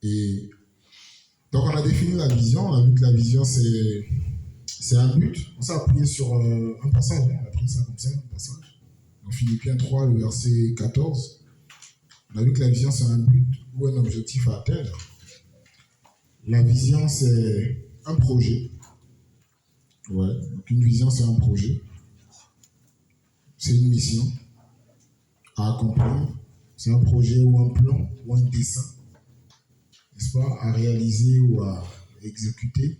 Et donc, on a défini la vision. On a vu que la vision, c'est un but. On s'est appuyé sur un passage. On a pris ça comme ça, un passage. Dans Philippiens 3, le verset 14. On a vu que la vision, c'est un but ou un objectif à atteindre. La vision, c'est un projet. Ouais, donc une vision, c'est un projet. C'est une mission à accomplir. C'est un projet ou un plan ou un dessin, n'est-ce pas, à réaliser ou à exécuter.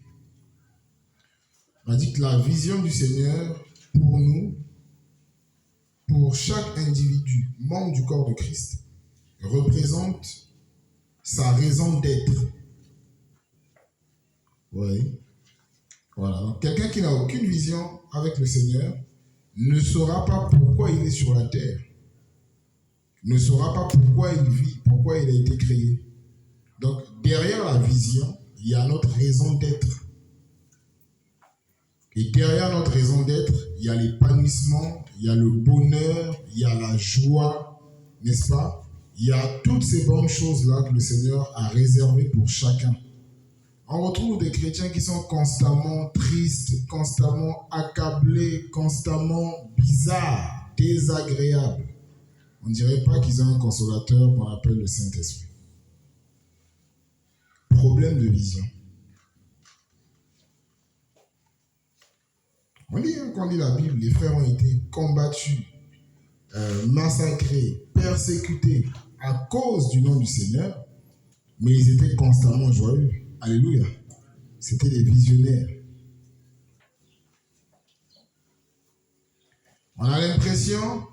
On a dit que la vision du Seigneur, pour nous, pour chaque individu, membre du corps de Christ, représente sa raison d'être. Oui. Voilà. Donc, quelqu'un qui n'a aucune vision avec le Seigneur ne saura pas pourquoi il est sur la terre, ne saura pas pourquoi il vit, pourquoi il a été créé. Donc, derrière la vision, il y a notre raison d'être. Et derrière notre raison d'être, il y a l'épanouissement, il y a le bonheur, il y a la joie, n'est-ce pas? Il y a toutes ces bonnes choses-là que le Seigneur a réservées pour chacun. On retrouve des chrétiens qui sont constamment tristes, constamment accablés, constamment bizarres, désagréables. On ne dirait pas qu'ils ont un consolateur qu'on appelle le Saint-Esprit. Problème de vision. On dit, quand on lit la Bible, les frères ont été combattus, massacrés, persécutés à cause du nom du Seigneur, mais ils étaient constamment joyeux. Alléluia. C'était des visionnaires. On a l'impression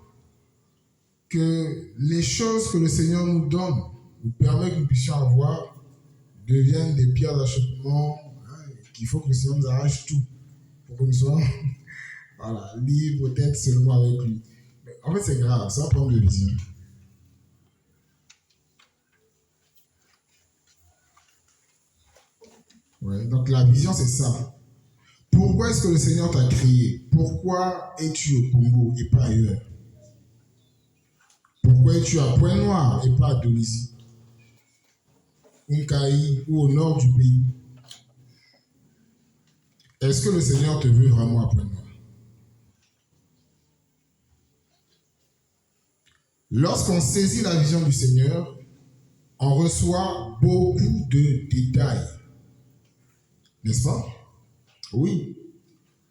que les choses que le Seigneur nous donne, nous permet que nous puissions avoir, deviennent des pierres d'achoppement, qu'il faut que le Seigneur nous arrache tout pour que nous soyons libres, peut-être seulement avec lui. Mais en fait, c'est grave, c'est un problème de vision. Ouais, donc la vision, c'est ça. Pourquoi est-ce que le Seigneur t'a créé? Pourquoi es-tu au Congo et pas ailleurs? Pourquoi es-tu à Pointe-Noire et pas à Dolisie, Unkaï ou au nord du pays? Est-ce que le Seigneur te veut vraiment à Pointe-Noire? Lorsqu'on saisit la vision du Seigneur, on reçoit beaucoup de détails. N'est-ce pas? Oui.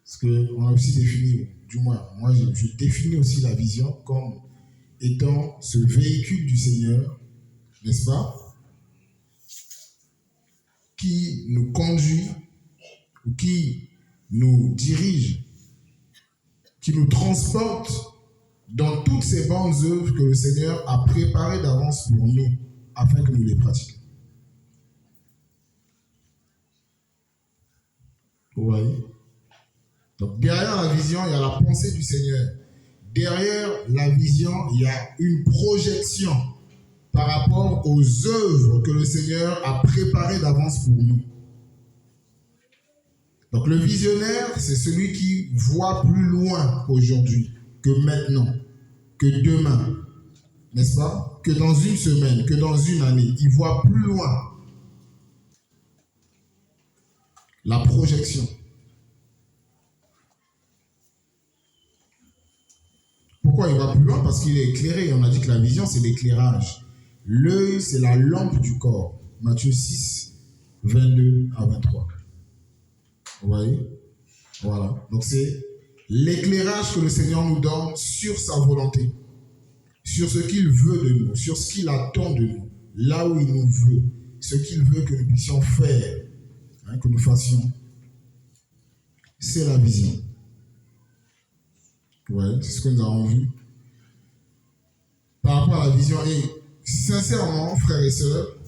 Parce qu'on a aussi défini, du moins, moi je définis aussi la vision comme étant ce véhicule du Seigneur, n'est-ce pas? Qui nous conduit, ou qui nous dirige, qui nous transporte dans toutes ces bonnes œuvres que le Seigneur a préparées d'avance pour nous, afin que nous les pratiquions. Vous voyez? Donc derrière la vision, il y a la pensée du Seigneur. Derrière la vision, il y a une projection par rapport aux œuvres que le Seigneur a préparées d'avance pour nous. Donc le visionnaire, c'est celui qui voit plus loin aujourd'hui que maintenant, que demain, n'est-ce pas? Que dans une semaine, que dans une année. Il voit plus loin. La projection. Pourquoi il va plus loin? Parce qu'il est éclairé. On a dit que la vision, c'est l'éclairage. L'œil, c'est la lampe du corps. Matthieu 6, 22 à 23. Vous voyez? Voilà. Donc c'est l'éclairage que le Seigneur nous donne sur sa volonté, sur ce qu'il veut de nous, sur ce qu'il attend de nous, là où il nous veut, ce qu'il veut que nous puissions faire, que nous fassions. C'est la vision. Ouais, c'est ce que nous avons vu. Par rapport à la vision, et sincèrement, frères et sœurs,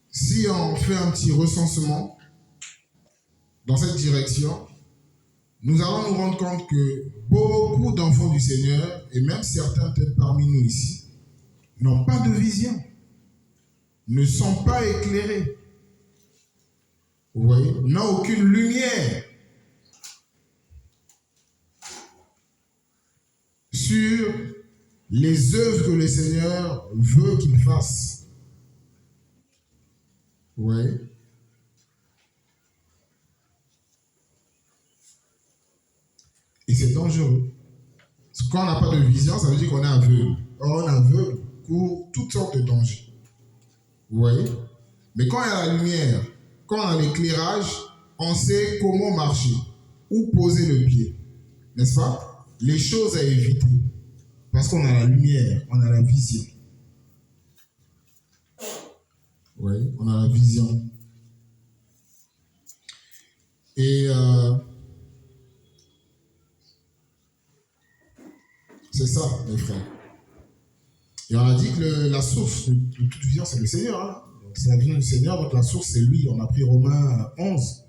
si on fait un petit recensement dans cette direction, nous allons nous rendre compte que beaucoup d'enfants du Seigneur, et même certains peut-être parmi nous ici, n'ont pas de vision, ne sont pas éclairés. Vous voyez, n'ont aucune lumière sur les œuvres que le Seigneur veut qu'ils fassent. Ouais. Et c'est dangereux. Parce que quand on n'a pas de vision, ça veut dire qu'on est aveugle. Or, on est aveugle pour toutes sortes de dangers. Vous voyez? Mais quand il y a la lumière, quand on a l'éclairage, on sait comment marcher, où poser le pied. N'est-ce pas? Les choses à éviter. Parce qu'on a la lumière, on a la vision. Oui, on a la vision. Et c'est ça, mes frères. Et on a dit que la source de toute vision, c'est le Seigneur. Hein? Donc, c'est la vision du Seigneur, donc la source, c'est lui. On a pris Romains 11.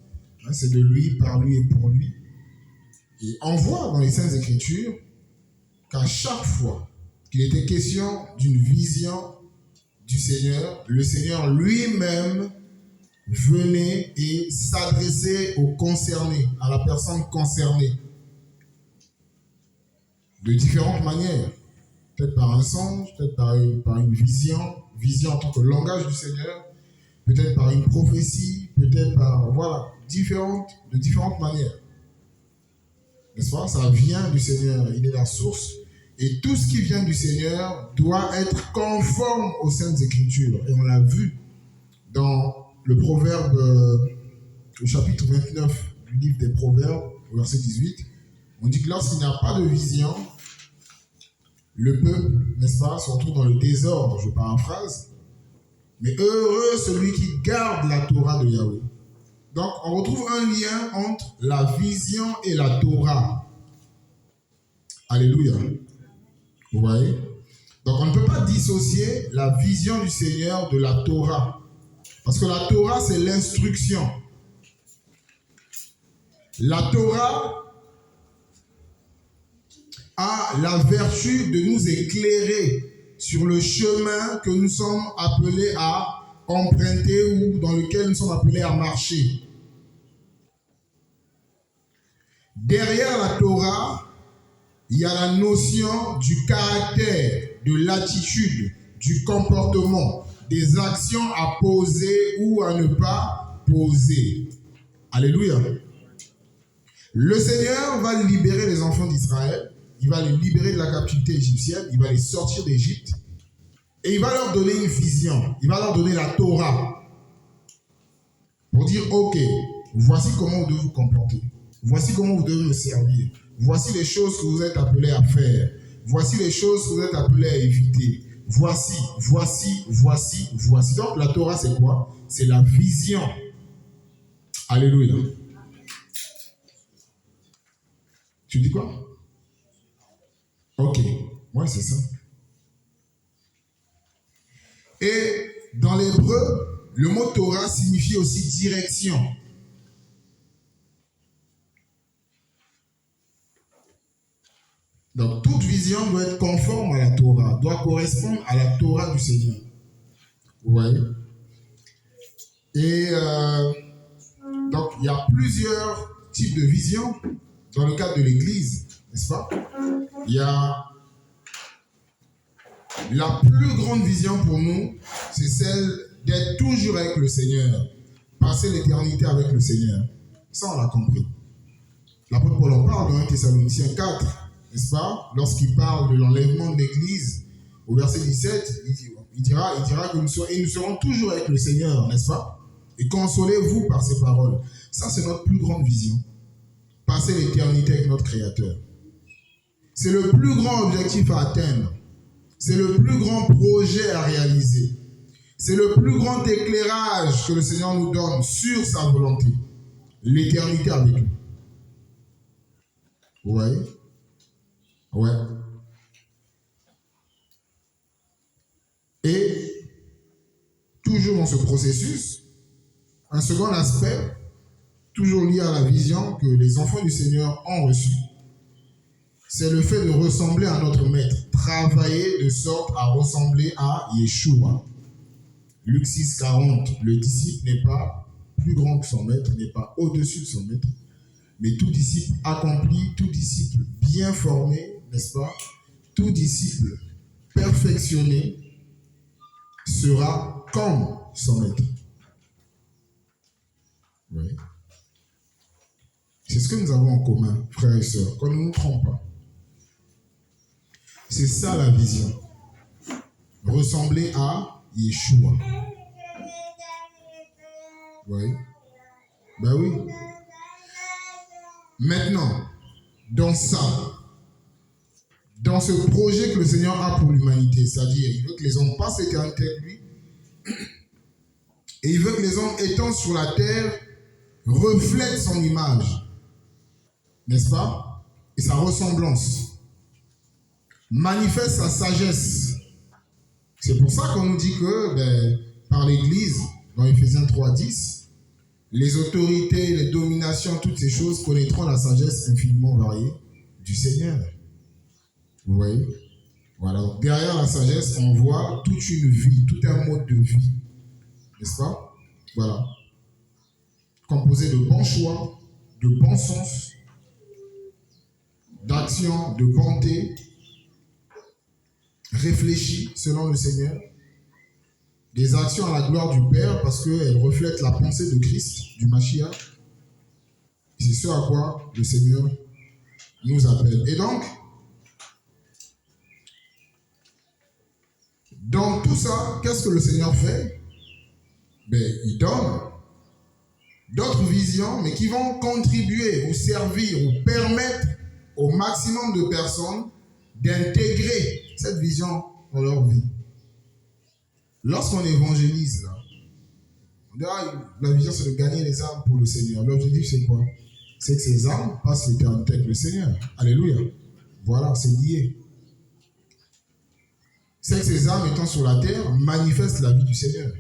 Hein, c'est de lui, par lui et pour lui. Et on voit dans les Saintes Écritures qu'à chaque fois qu'il était question d'une vision du Seigneur, le Seigneur lui-même venait et s'adressait aux concernés, à la personne concernée, de différentes manières. Peut-être par un songe, peut-être par une vision en tant que langage du Seigneur, peut-être par une prophétie, peut-être par, voilà, de différentes manières. N'est-ce pas? Ça vient du Seigneur, il est la source. Et tout ce qui vient du Seigneur doit être conforme aux Saintes Écritures. Et on l'a vu dans le Proverbe, le chapitre 29 du livre des Proverbes, au verset 18. On dit que lorsqu'il n'y a pas de vision, le peuple, n'est-ce pas, se retrouve dans le désordre, je paraphrase. Mais heureux celui qui garde la Torah de Yahweh. Donc, on retrouve un lien entre la vision et la Torah. Alléluia. Vous voyez? Donc, on ne peut pas dissocier la vision du Seigneur de la Torah. Parce que la Torah, c'est l'instruction. La Torah a la vertu de nous éclairer sur le chemin que nous sommes appelés à emprunter ou dans lequel nous sommes appelés à marcher. Derrière la Torah, il y a la notion du caractère, de l'attitude, du comportement, des actions à poser ou à ne pas poser. Alléluia. Le Seigneur va libérer les enfants d'Israël. Il va les libérer de la captivité égyptienne. Il va les sortir d'Égypte. Et il va leur donner une vision. Il va leur donner la Torah. Pour dire, ok, voici comment vous devez vous comporter. Voici comment vous devez me servir. Voici les choses que vous êtes appelés à faire. Voici les choses que vous êtes appelés à éviter. Voici. Donc la Torah, c'est quoi? C'est la vision. Alléluia. Tu dis quoi? Ok. Ouais, c'est ça. Et dans l'hébreu, le mot Torah signifie aussi direction. Donc, toute vision doit être conforme à la Torah, doit correspondre à la Torah du Seigneur. Vous voyez? Et donc, il y a plusieurs types de visions dans le cadre de l'Église, n'est-ce pas? Il y a la plus grande vision pour nous, c'est celle d'être toujours avec le Seigneur, passer l'éternité avec le Seigneur. Ça, on l'a compris. L'apôtre Paul en parle dans 1 Thessaloniciens 4. N'est-ce pas? Lorsqu'il parle de l'enlèvement de l'Église, au verset 17, il dira que nous serons toujours avec le Seigneur, n'est-ce pas? Et consolez-vous par ces paroles. Ça, c'est notre plus grande vision. Passer l'éternité avec notre Créateur. C'est le plus grand objectif à atteindre. C'est le plus grand projet à réaliser. C'est le plus grand éclairage que le Seigneur nous donne sur sa volonté. L'éternité avec lui. Vous voyez? Ouais. Et toujours dans ce processus, un second aspect, toujours lié à la vision que les enfants du Seigneur ont reçue, c'est le fait de ressembler à notre maître, travailler de sorte à ressembler à Yeshua. Luc 6, 40, le disciple n'est pas plus grand que son maître, n'est pas au-dessus de son maître, mais tout disciple accompli, tout disciple bien formé, n'est-ce pas? Tout disciple perfectionné sera comme son maître. Oui. C'est ce que nous avons en commun, frères et sœurs, qu'on ne nous trompe pas. C'est ça la vision. Ressembler à Yeshua. Oui. Ben oui. Maintenant, dans ça, dans ce projet que le Seigneur a pour l'humanité, c'est-à-dire, il veut que les hommes passent l'éternité avec lui, et il veut que les hommes étant sur la terre reflètent son image. N'est-ce pas? Et sa ressemblance. Manifeste sa sagesse. C'est pour ça qu'on nous dit que, par l'Église, dans Ephésiens 3:10, les autorités, les dominations, toutes ces choses connaîtront la sagesse infiniment variée du Seigneur. Vous voyez? Voilà. Donc, derrière la sagesse, on voit toute une vie, tout un mode de vie. N'est-ce pas? Voilà. Composé de bons choix, de bon sens, d'action, de bonté, réfléchie selon le Seigneur, des actions à la gloire du Père parce qu'elles reflètent la pensée de Christ, du Mashiach. C'est ce à quoi le Seigneur nous appelle. Et donc, dans tout ça, qu'est-ce que le Seigneur fait? Il donne d'autres visions, mais qui vont contribuer ou servir ou permettre au maximum de personnes d'intégrer cette vision dans leur vie. Lorsqu'on évangélise, là, on dirait la vision c'est de gagner les âmes pour le Seigneur. L'objectif c'est quoi? C'est que ces âmes passent l'éternité avec le Seigneur. Alléluia. Voilà, c'est lié. C'est que ces âmes étant sur la terre manifestent la vie du Seigneur.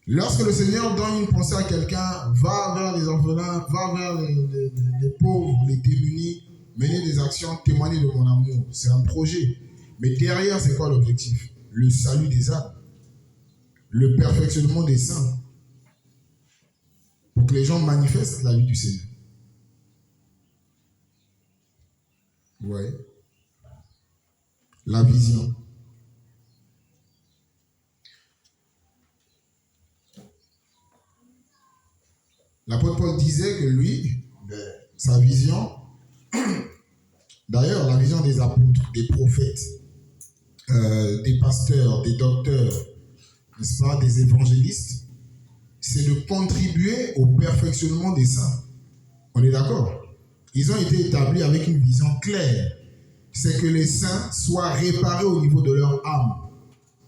Lorsque le Seigneur donne une pensée à quelqu'un, va vers les orphelins, va vers les pauvres, les démunis, mener des actions, témoigner de mon amour. C'est un projet. Mais derrière, c'est quoi l'objectif? Le salut des âmes. Le perfectionnement des saints. Pour que les gens manifestent la vie du Seigneur. Vous voyez? La vision. L'apôtre Paul disait que lui, sa vision, d'ailleurs la vision des apôtres, des prophètes, des pasteurs, des docteurs, n'est-ce pas, des évangélistes, c'est de contribuer au perfectionnement des saints. On est d'accord? Ils ont été établis avec une vision claire. C'est que les saints soient réparés au niveau de leur âme.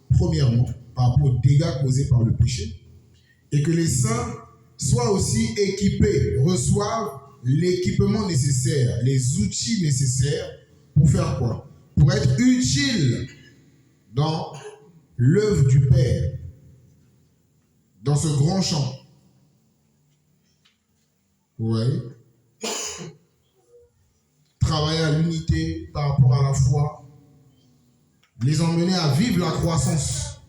Premièrement, par rapport aux dégâts causés par le péché. Et que les saints soient aussi équipés, reçoivent l'équipement nécessaire, les outils nécessaires pour faire quoi? Pour être utiles dans l'œuvre du Père, dans ce grand champ. Vous voyez? Travailler à l'unité par rapport à la foi, les emmener à vivre la croissance.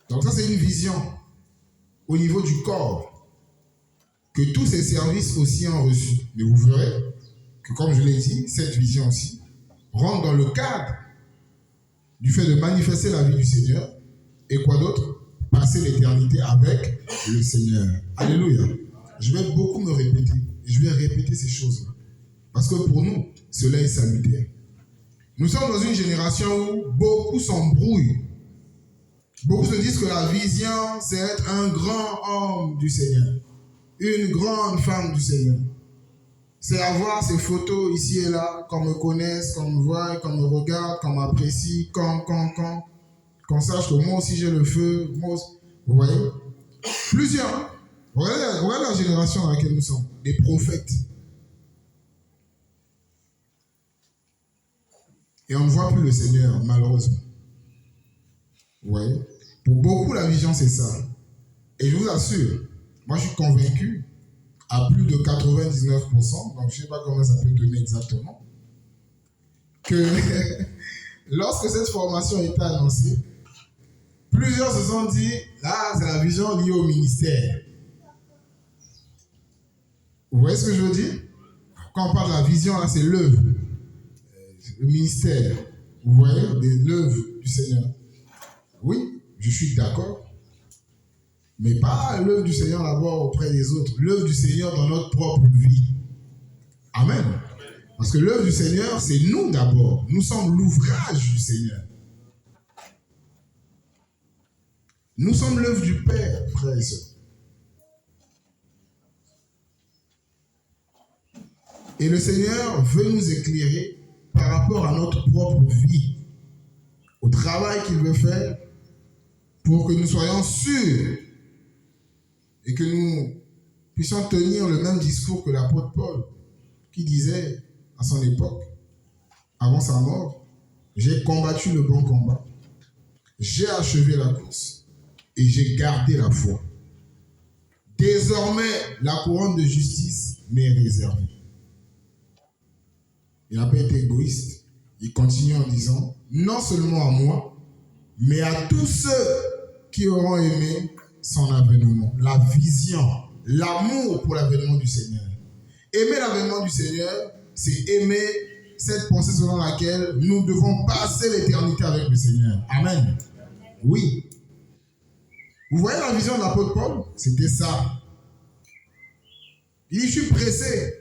Donc ça, c'est une vision au niveau du corps, que tous ces services aussi ont reçu. Mais vous verrez que, comme je l'ai dit, cette vision aussi rentre dans le cadre du fait de manifester la vie du Seigneur et quoi d'autre? Passer l'éternité avec le Seigneur. Alléluia. Je vais beaucoup me répéter et je vais répéter ces choses-là parce que pour nous, cela est salutaire. Nous sommes dans une génération où beaucoup s'embrouillent. Beaucoup se disent que la vision, c'est être un grand homme du Seigneur, une grande femme du Seigneur. C'est avoir ces photos ici et là, qu'on me connaisse, qu'on me voie, qu'on me regarde, qu'on m'apprécie, qu'on sache que moi aussi j'ai le feu. Moi aussi, vous voyez? Plusieurs. Regardez la génération dans laquelle nous sommes, des prophètes. Et on ne voit plus le Seigneur, malheureusement. Vous voyez? Pour beaucoup, la vision, c'est ça. Et je vous assure, moi, je suis convaincu, à plus de 99%, donc je ne sais pas comment ça peut donner exactement, que lorsque cette formation était annoncée, plusieurs se sont dit, là, c'est la vision liée au ministère. Vous voyez ce que je veux dire? Quand on parle de la vision, là, c'est l'œuvre, le ministère. Vous voyez, l'œuvre du Seigneur. Oui, je suis d'accord. Mais pas l'œuvre du Seigneur d'abord auprès des autres. L'œuvre du Seigneur dans notre propre vie. Amen. Parce que l'œuvre du Seigneur, c'est nous d'abord. Nous sommes l'ouvrage du Seigneur. Nous sommes l'œuvre du Père, frères et sœurs. Et le Seigneur veut nous éclairer par rapport à notre propre vie, au travail qu'il veut faire, pour que nous soyons sûrs et que nous puissions tenir le même discours que l'apôtre Paul, qui disait à son époque, avant sa mort, « J'ai combattu le bon combat, j'ai achevé la course et j'ai gardé la foi. Désormais, la couronne de justice m'est réservée. » Il n'a pas été égoïste. Il continue en disant, non seulement à moi, mais à tous ceux qui auront aimé son avènement, la vision, l'amour pour l'avènement du Seigneur. Aimer l'avènement du Seigneur, c'est aimer cette pensée selon laquelle nous devons passer l'éternité avec le Seigneur. Amen. Oui. Vous voyez la vision de l'apôtre Paul? C'était ça. Il dit, je suis pressé.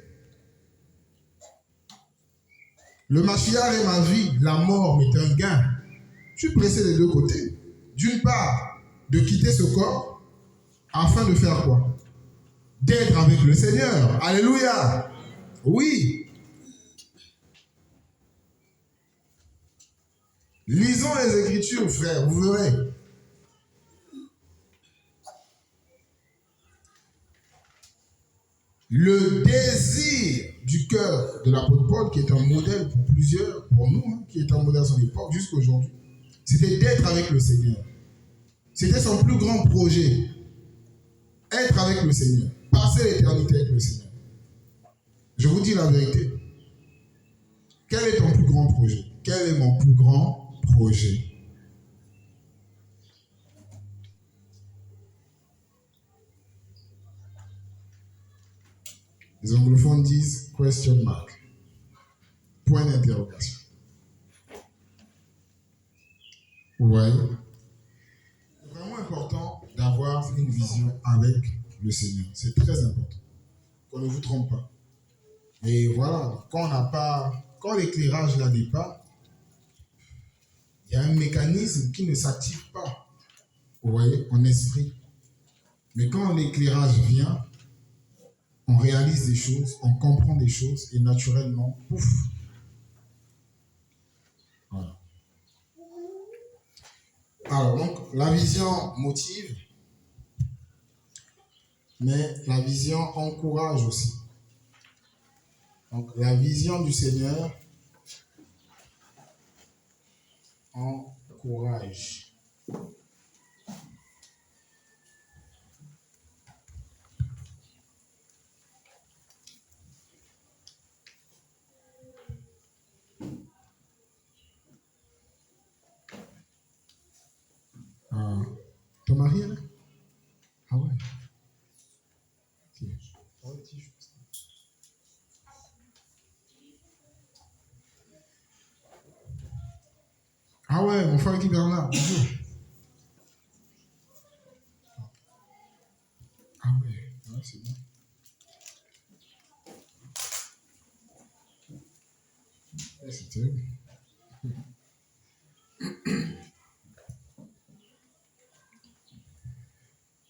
Le Mashiach est ma vie, la mort m'est un gain. Je suis pressé des deux côtés. D'une part, de quitter ce corps, afin de faire quoi? D'être avec le Seigneur. Alléluia. Oui. Lisons les Écritures, frère, vous verrez. Le désir du cœur de l'apôtre Paul, qui est un modèle pour plusieurs, pour nous, qui est un modèle à son époque, jusqu'à aujourd'hui, c'était d'être avec le Seigneur. C'était son plus grand projet. Être avec le Seigneur. Passer l'éternité avec le Seigneur. Je vous dis la vérité. Quel est ton plus grand projet? Quel est mon plus grand projet? Les anglophones disent question mark. Point d'interrogation. Vous voyez? C'est vraiment important d'avoir une vision avec le Seigneur. C'est très important. Qu'on ne vous trompe pas. Et voilà, quand l'éclairage là n'est pas, il y a un mécanisme qui ne s'active pas. Vous voyez, en esprit. Mais quand l'éclairage vient, on réalise des choses, on comprend des choses et naturellement, pouf. Voilà. Alors, donc, la vision motive, mais la vision encourage aussi. Donc, la vision du Seigneur encourage. Ton mari est là? Ah ouais. Ok. Ah ouais, mon frère Guy Bernard, bonjour. Ah ouais, c'est bien. C'est terrible.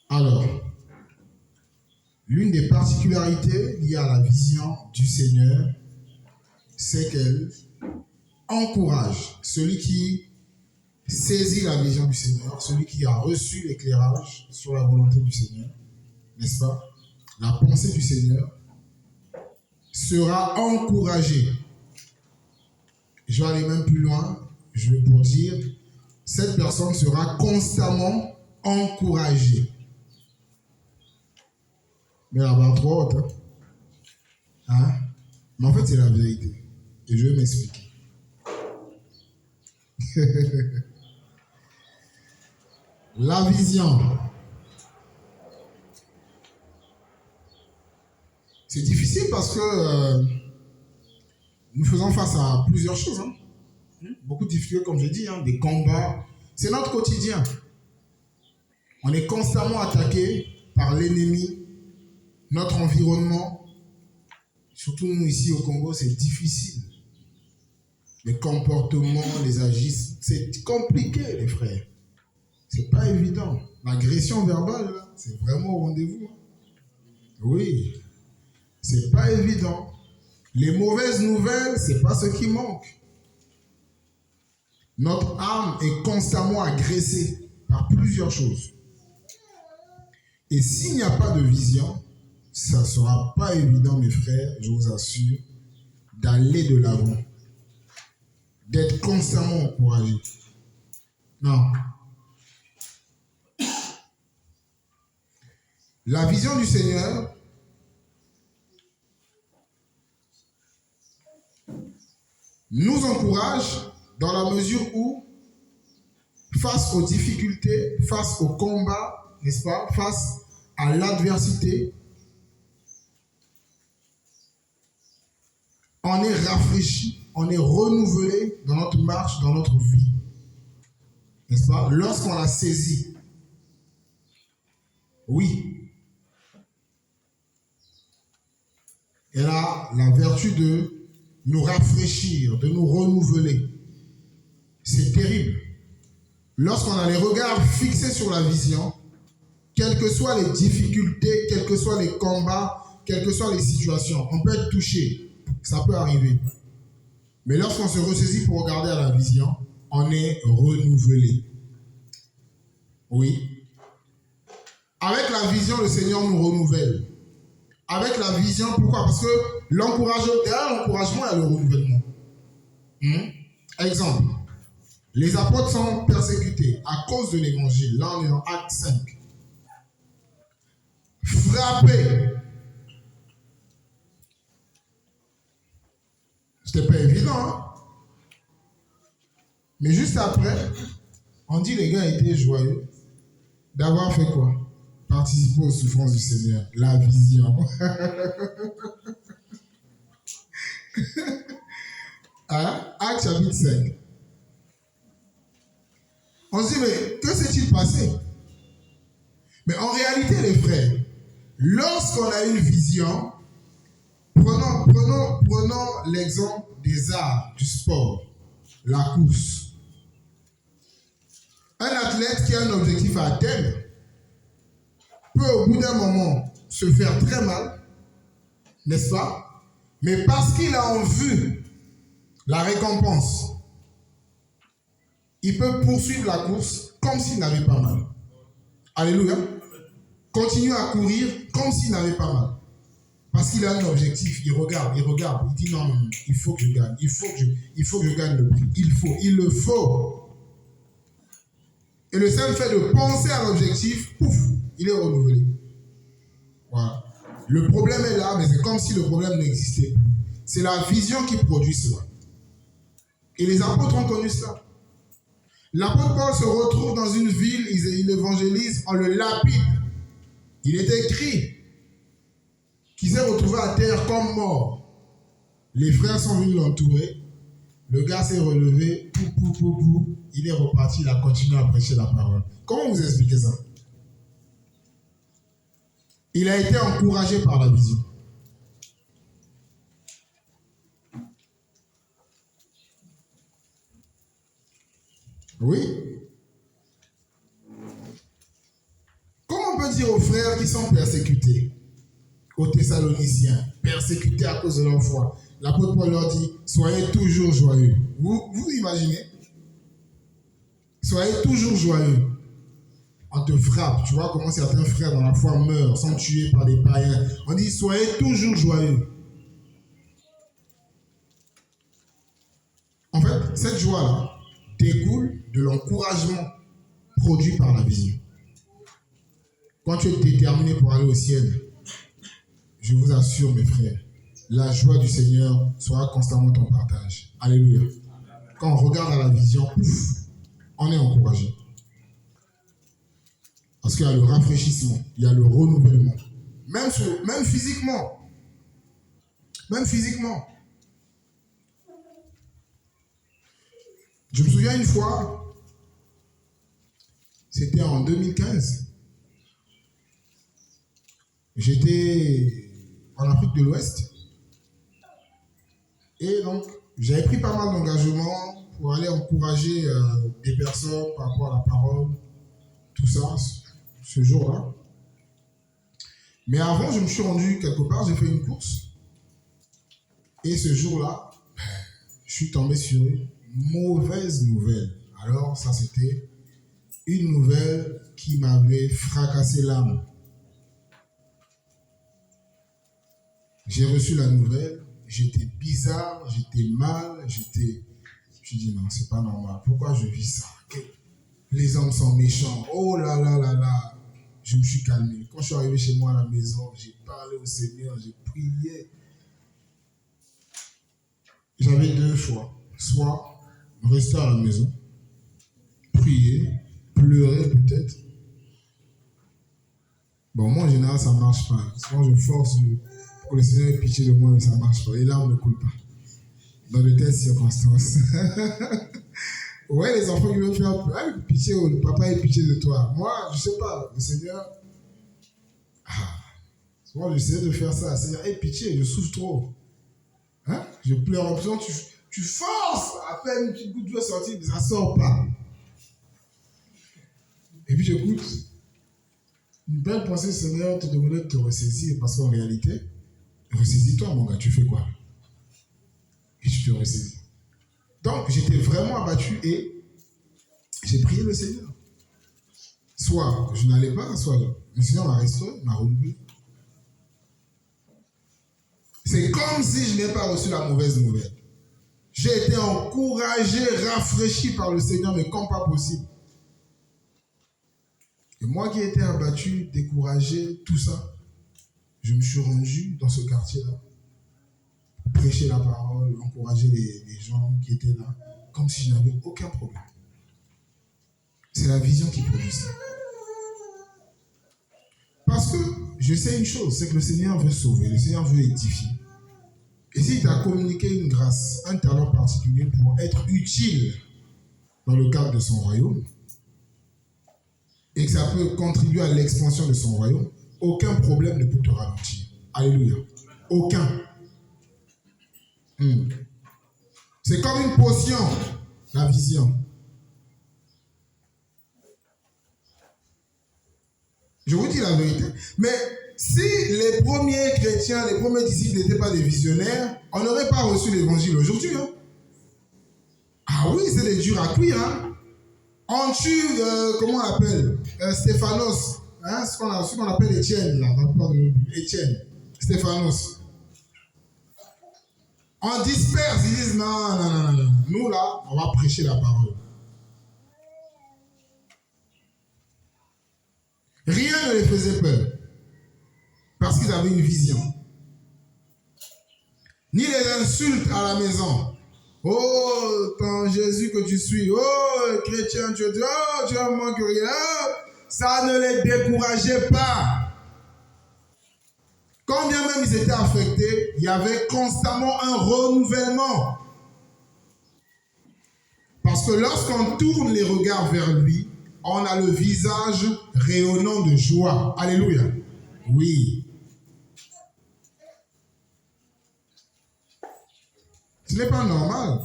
Alors, l'une des particularités liées à la vision du Seigneur, c'est qu'elle encourage celui qui saisit la vision du Seigneur, celui qui a reçu l'éclairage sur la volonté du Seigneur, n'est-ce pas? La pensée du Seigneur sera encouragée. Je vais aller même plus loin, je vais pour dire, cette personne sera constamment encouragée. Mais la barre trop haute, hein? Mais en fait, c'est la vérité. Et je vais m'expliquer. La vision. C'est difficile parce que nous faisons face à plusieurs choses. Hein? Beaucoup de difficultés, comme je dis, hein, des combats. C'est notre quotidien. On est constamment attaqué par l'ennemi, notre environnement. Surtout nous ici au Congo, c'est difficile. Les comportements, les agissements, c'est compliqué, les frères. C'est pas évident. L'agression verbale, là, c'est vraiment au rendez-vous. Oui, c'est pas évident. Les mauvaises nouvelles, c'est pas ce qui manque. Notre âme est constamment agressée par plusieurs choses. Et s'il n'y a pas de vision, ça ne sera pas évident, mes frères, je vous assure, d'aller de l'avant, d'être constamment encouragé. Non. La vision du Seigneur nous encourage dans la mesure où, face aux difficultés, face au combat, n'est-ce pas, face à l'adversité, on est rafraîchi, on est renouvelé dans notre marche, dans notre vie. N'est-ce pas? Lorsqu'on l'a saisi. Oui. Elle a la vertu de nous rafraîchir, de nous renouveler. C'est terrible. Lorsqu'on a les regards fixés sur la vision, quelles que soient les difficultés, quels que soient les combats, quelles que soient les situations, on peut être touché. Ça peut arriver. Mais lorsqu'on se ressaisit pour regarder à la vision, on est renouvelé. Oui. Avec la vision, le Seigneur nous renouvelle. Avec la vision, pourquoi? Parce que derrière l'encouragement, il y a le renouvellement. Exemple. Les apôtres sont persécutés à cause de l'évangile. Là, on est dans Acte 5. Frappés. C'était pas évident, hein? Mais juste après, on dit les gars étaient joyeux d'avoir fait quoi? Participer aux souffrances du Seigneur. La vision. Hein? Acte chapitre 5. On se dit, mais que s'est-il passé? Mais en réalité, les frères, lorsqu'on a une vision, prenons l'exemple des arts, du sport, la course. Un athlète qui a un objectif à atteindre peut au bout d'un moment se faire très mal, n'est-ce pas? Mais parce qu'il a en vue la récompense, il peut poursuivre la course comme s'il n'avait pas mal. Alléluia. Continue à courir comme s'il n'avait pas mal. Parce qu'il a un objectif, il regarde, il dit non, il faut que je gagne, il faut que je gagne le prix, il le faut. Et le seul fait de penser à l'objectif, pouf, il est renouvelé. Voilà. Le problème est là, mais c'est comme si le problème n'existait plus. C'est la vision qui produit cela. Et les apôtres ont connu ça. L'apôtre Paul se retrouve dans une ville, il évangélise, on le lapide. Il est écrit qu'il s'est retrouvé à terre comme mort. Les frères sont venus l'entourer. Le gars s'est relevé, il est reparti, il a continué à prêcher la parole. Comment vous expliquez ça? Il a été encouragé par la vision. Oui. Comment on peut dire aux frères qui sont persécutés, aux Thessaloniciens, persécutés à cause de leur foi? L'apôtre Paul leur dit, soyez toujours joyeux. Vous imaginez? Soyez toujours joyeux. On te frappe. Tu vois comment certains frères dans la foi meurent, sont tués par des païens. On dit, soyez toujours joyeux. En fait, cette joie-là découle de l'encouragement produit par la vision. Quand tu es déterminé pour aller au ciel, je vous assure, mes frères, la joie du Seigneur sera constamment ton partage. Alléluia. Quand on regarde à la vision, on est encouragé. Parce qu'il y a le rafraîchissement, il y a le renouvellement. Même physiquement. Même physiquement. Je me souviens une fois, c'était en 2015. J'étais en Afrique de l'Ouest. Et donc, j'avais pris pas mal d'engagements pour aller encourager des personnes par rapport à la parole, tout ça, ce jour-là. Mais avant, je me suis rendu quelque part, j'ai fait une course. Et ce jour-là, je suis tombé sur une mauvaise nouvelle. Alors, ça, c'était une nouvelle qui m'avait fracassé l'âme. J'ai reçu la nouvelle, j'étais bizarre, j'étais mal, je me dis non, c'est pas normal. Pourquoi je vis ça? Les hommes sont méchants. Oh là là là là. Je me suis calmé. Quand je suis arrivé chez moi à la maison, j'ai parlé au Seigneur, j'ai prié. J'avais deux choix. Soit rester à la maison, prier, pleurer peut-être. Bon, moi en général, ça ne marche pas. Souvent, je force pour que le Seigneur ait pitié de moi, mais ça ne marche pas. Les larmes ne coulent pas. Dans de telles circonstances. Ouais, les enfants qui veulent faire pitié, le papa ait pitié de toi. Moi, je ne sais pas, le Seigneur. Souvent, j'essaie de faire ça. Seigneur, aie pitié, je souffre trop. Hein? Je pleure en plus, tu forces, à peine une petite goutte d'eau sortir, mais ça ne sort pas. Et puis j'écoute. Une belle pensée, Seigneur, te demandait de te ressaisir, parce qu'en réalité, ressaisis-toi, mon gars, tu fais quoi? Et tu te ressaisis. Donc, j'étais vraiment abattu et j'ai prié le Seigneur. Soit je n'allais pas, soit le Seigneur m'a restauré, m'a relevé. C'est comme si je n'ai pas reçu la mauvaise nouvelle. J'ai été encouragé, rafraîchi par le Seigneur, mais comme pas possible. Et moi qui étais abattu, découragé, tout ça, je me suis rendu dans ce quartier-là. Prêcher la parole, encourager les gens qui étaient là, comme si je n'avais aucun problème. C'est la vision qui produit ça. Parce que je sais une chose, c'est que le Seigneur veut sauver, le Seigneur veut édifier. Et s'il t'a communiqué une grâce, un talent particulier pour être utile dans le cadre de son royaume, et que ça peut contribuer à l'expansion de son royaume, aucun problème ne peut te ralentir. Alléluia. Aucun. C'est comme une potion, la vision. Je vous dis la vérité. Mais si les premiers chrétiens, les premiers disciples n'étaient pas des visionnaires, on n'aurait pas reçu l'évangile aujourd'hui. Hein? Ah oui, c'est des durs à cuire. Hein? On tue, comment on l'appelle Stéphanos. Hein? Ce qu'on appelle Étienne, là, dans le port de l'Oubli. Étienne. Stéphanos. On disperse, ils disent non. Nous là, on va prêcher la parole. Rien ne les faisait peur. Parce qu'ils avaient une vision. Ni les insultes à la maison. Oh, ton Jésus que tu suis. Oh, chrétien, tu dis, oh, tu ne manques rien. Ça ne les décourageait pas. Quand bien même ils étaient affectés, il y avait constamment un renouvellement. Parce que lorsqu'on tourne les regards vers lui, on a le visage rayonnant de joie. Alléluia. Oui. Ce n'est pas normal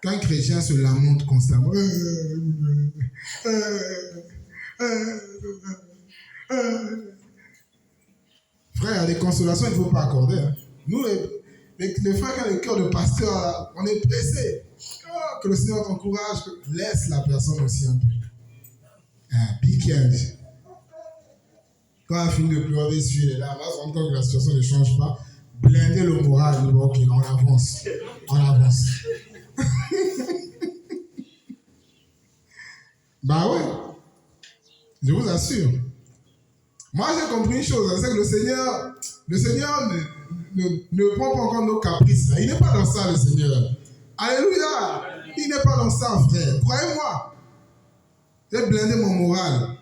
qu'un chrétien se lamente constamment. Frère, il y a des consolations qu'il ne faut pas accorder. Hein. Nous, les frères qui ont le cœur de pasteur, on est pressés. Oh, que le Seigneur t'encourage. Laisse la personne aussi un peu. Piquez. Quand elle finit de pleurer, essuie les larmes, là, on entend que la situation ne change pas. Blinder le moral, ok, on avance. Bah ouais, je vous assure. Moi, j'ai compris une chose, c'est que le Seigneur ne prend pas encore nos caprices. Il n'est pas dans ça, le Seigneur. Alléluia. Il n'est pas dans ça, frère. Croyez-moi. J'ai blindé mon moral.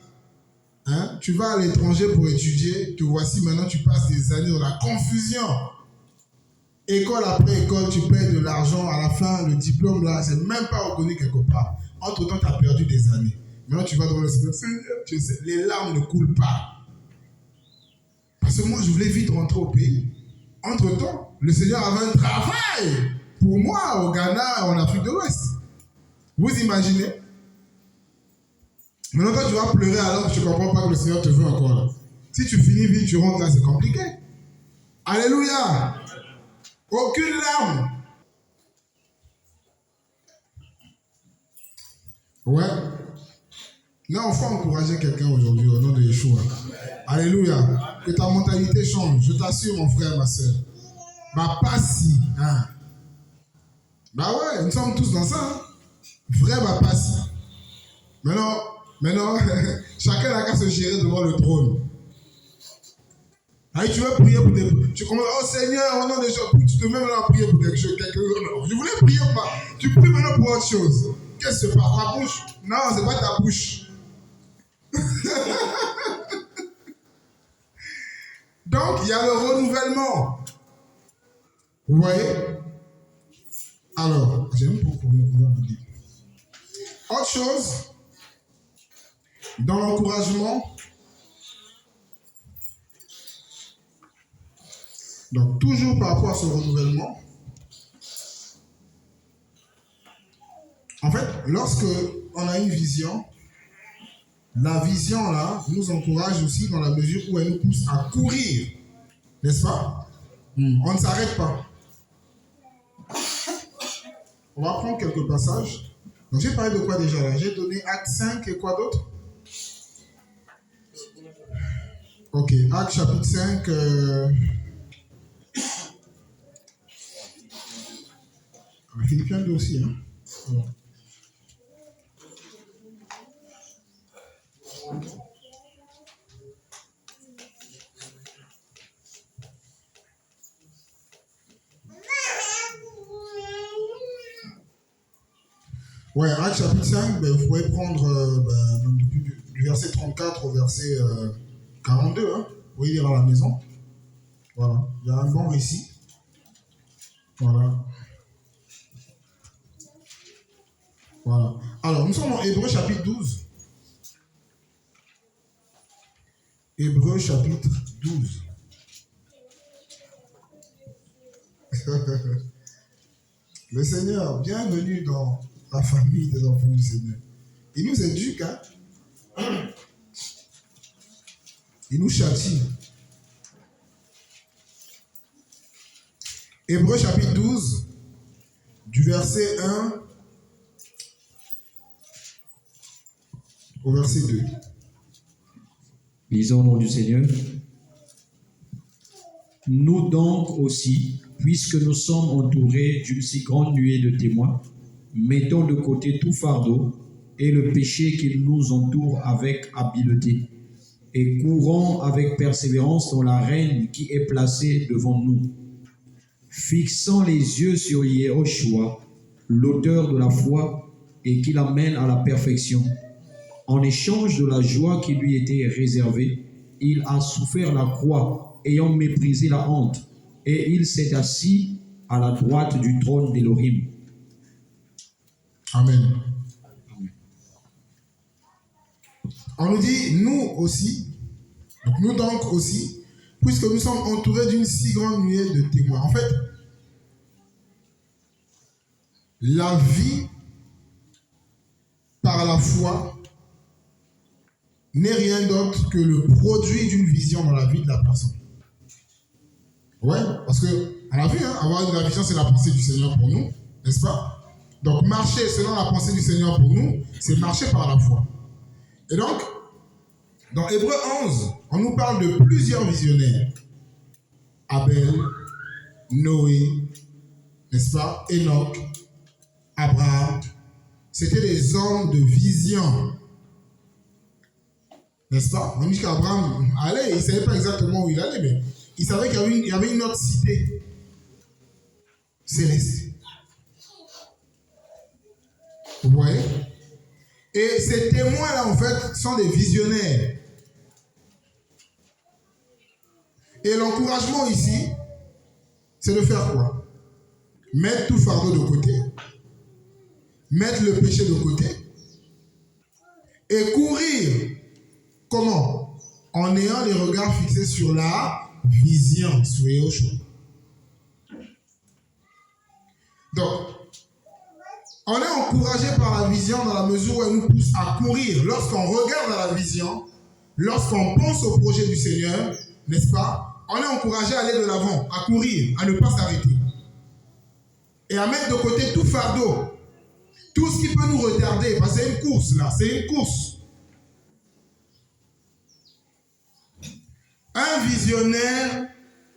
Hein? Tu vas à l'étranger pour étudier, te voici maintenant, tu passes des années dans la confusion. École après école, tu payes de l'argent, à la fin, le diplôme là, c'est même pas reconnu quelque part. Entre-temps, tu as perdu des années. Maintenant, tu vas devant le Seigneur, tu sais, les larmes ne coulent pas. Parce que moi, je voulais vite rentrer au pays. Entre-temps, le Seigneur avait un travail pour moi au Ghana, en Afrique de l'Ouest. Vous imaginez? Maintenant, toi, tu vas pleurer alors que tu ne comprends pas que le Seigneur te veut encore là. Si tu finis vite, tu rentres là, c'est compliqué. Alléluia! Aucune larme. Ouais. Là, on va encourager quelqu'un aujourd'hui au nom de Yeshua. Alléluia. Que ta mentalité change. Je t'assure, mon frère, ma soeur. Bah, pas si. Hein. Bah ouais, nous sommes tous dans ça. Hein. Vrai, bah, pas si. Maintenant, chacun n'a qu'à se gérer devant le trône. Allez, tu veux prier pour des... Tu commences, oh Seigneur, au nom de Jésus, tu te mets maintenant à prier pour quelque chose. Je voulais prier pour... Tu pries maintenant pour autre chose. Qu'est-ce que c'est par ta bouche? Non, c'est pas ta bouche. Donc, il y a le renouvellement. Vous voyez? Alors, j'aime beaucoup me dire. Autre chose, dans l'encouragement, donc toujours par rapport à ce renouvellement, en fait, lorsque on a une vision, la vision là nous encourage aussi dans la mesure où elle nous pousse à courir, n'est-ce pas? On ne s'arrête pas. On va prendre quelques passages. Donc j'ai parlé de quoi déjà là? J'ai donné Acte 5 et quoi d'autre? Ok, Acte chapitre 5. Philippiens 2 aussi, hein? Ouais, Acte chapitre 5, vous pouvez prendre du verset 34 au verset 42, hein? Vous pouvez lire à la maison. Voilà, il y a un bon récit. Voilà. Voilà. Alors, nous sommes en Hébreux chapitre 12. Hébreux chapitre 12. Le Seigneur, bienvenue dans la famille des enfants du Seigneur. Il nous éduque, hein? Il nous châtie. Hébreux chapitre 12, du verset 1 au verset 2. Lisons au nom du Seigneur. Nous donc aussi, puisque nous sommes entourés d'une si grande nuée de témoins, mettons de côté tout fardeau et le péché qui nous entoure avec habileté, et courons avec persévérance dans l'arène qui est placée devant nous, fixant les yeux sur Yehoshua, l'auteur de la foi, et qui l'amène à la perfection. En échange de la joie qui lui était réservée, il a souffert la croix, ayant méprisé la honte, et il s'est assis à la droite du trône d'Élohim. Amen. On nous dit, nous aussi, donc nous donc aussi, puisque nous sommes entourés d'une si grande nuée de témoins. En fait, la vie par la foi n'est rien d'autre que le produit d'une vision dans la vie de la personne. Ouais, parce que, on l'a vu, hein, avoir la vision, c'est la pensée du Seigneur pour nous, n'est-ce pas? Donc, marcher selon la pensée du Seigneur pour nous, c'est marcher par la foi. Et donc, dans Hébreux 11, on nous parle de plusieurs visionnaires. Abel, Noé, n'est-ce pas? Enoch, Abraham. C'était des hommes de vision. N'est-ce pas? On dit qu'Abraham allait, il ne savait pas exactement où il allait, mais il savait qu'il y avait une autre cité céleste. Vous voyez? Et ces témoins-là, en fait, sont des visionnaires. Et l'encouragement ici, c'est de faire quoi? Mettre tout fardeau de côté, mettre le péché de côté, et courir. Comment? en ayant les regards fixés sur la vision, sur Yahushua. Donc, on est encouragé par la vision dans la mesure où elle nous pousse à courir. Lorsqu'on regarde à la vision, lorsqu'on pense au projet du Seigneur, n'est-ce pas? On est encouragé à aller de l'avant, à courir, à ne pas s'arrêter. Et à mettre de côté tout fardeau, tout ce qui peut nous retarder. Parce que c'est une course là, c'est une course. Un visionnaire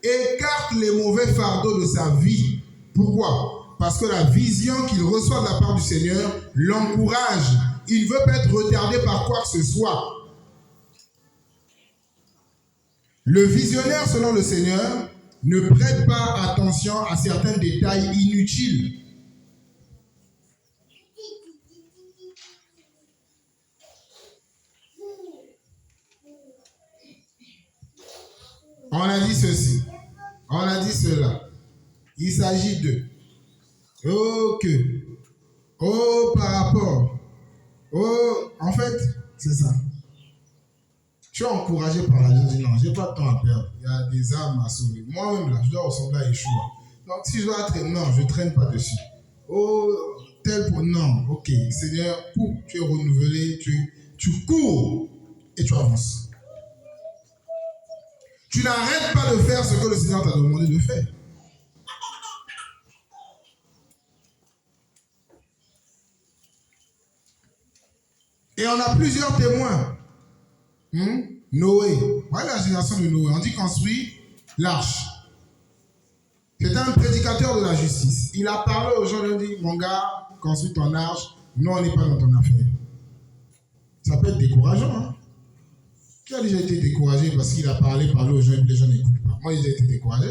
écarte les mauvais fardeaux de sa vie. Pourquoi? Parce que la vision qu'il reçoit de la part du Seigneur l'encourage. Il ne veut pas être retardé par quoi que ce soit. Le visionnaire, selon le Seigneur, ne prête pas attention à certains détails inutiles. On a dit ceci, on a dit cela. Il s'agit de par rapport. En fait, c'est ça. Je suis encouragé par la vie. Je dis non, je n'ai pas de temps à perdre. Il y a des âmes à sauver. Moi-même, là, je dois ressembler à Yeshua. Donc, si je dois traîner, non, je ne traîne pas dessus. Tel pour non. Ok, Seigneur, tu es renouvelé, tu cours et tu avances. Tu n'arrêtes pas de faire ce que le Seigneur t'a demandé de faire. Et on a plusieurs témoins. Noé. Voilà la génération de Noé. On dit construit l'arche. C'était un prédicateur de la justice. Il a parlé aux gens, il a dit, mon gars, construis ton arche. Non, on n'est pas dans ton affaire. Ça peut être décourageant. Hein? Qui a déjà été découragé parce qu'il a parlé aux gens et les gens n'écoutent pas? Moi, j'ai déjà été découragé.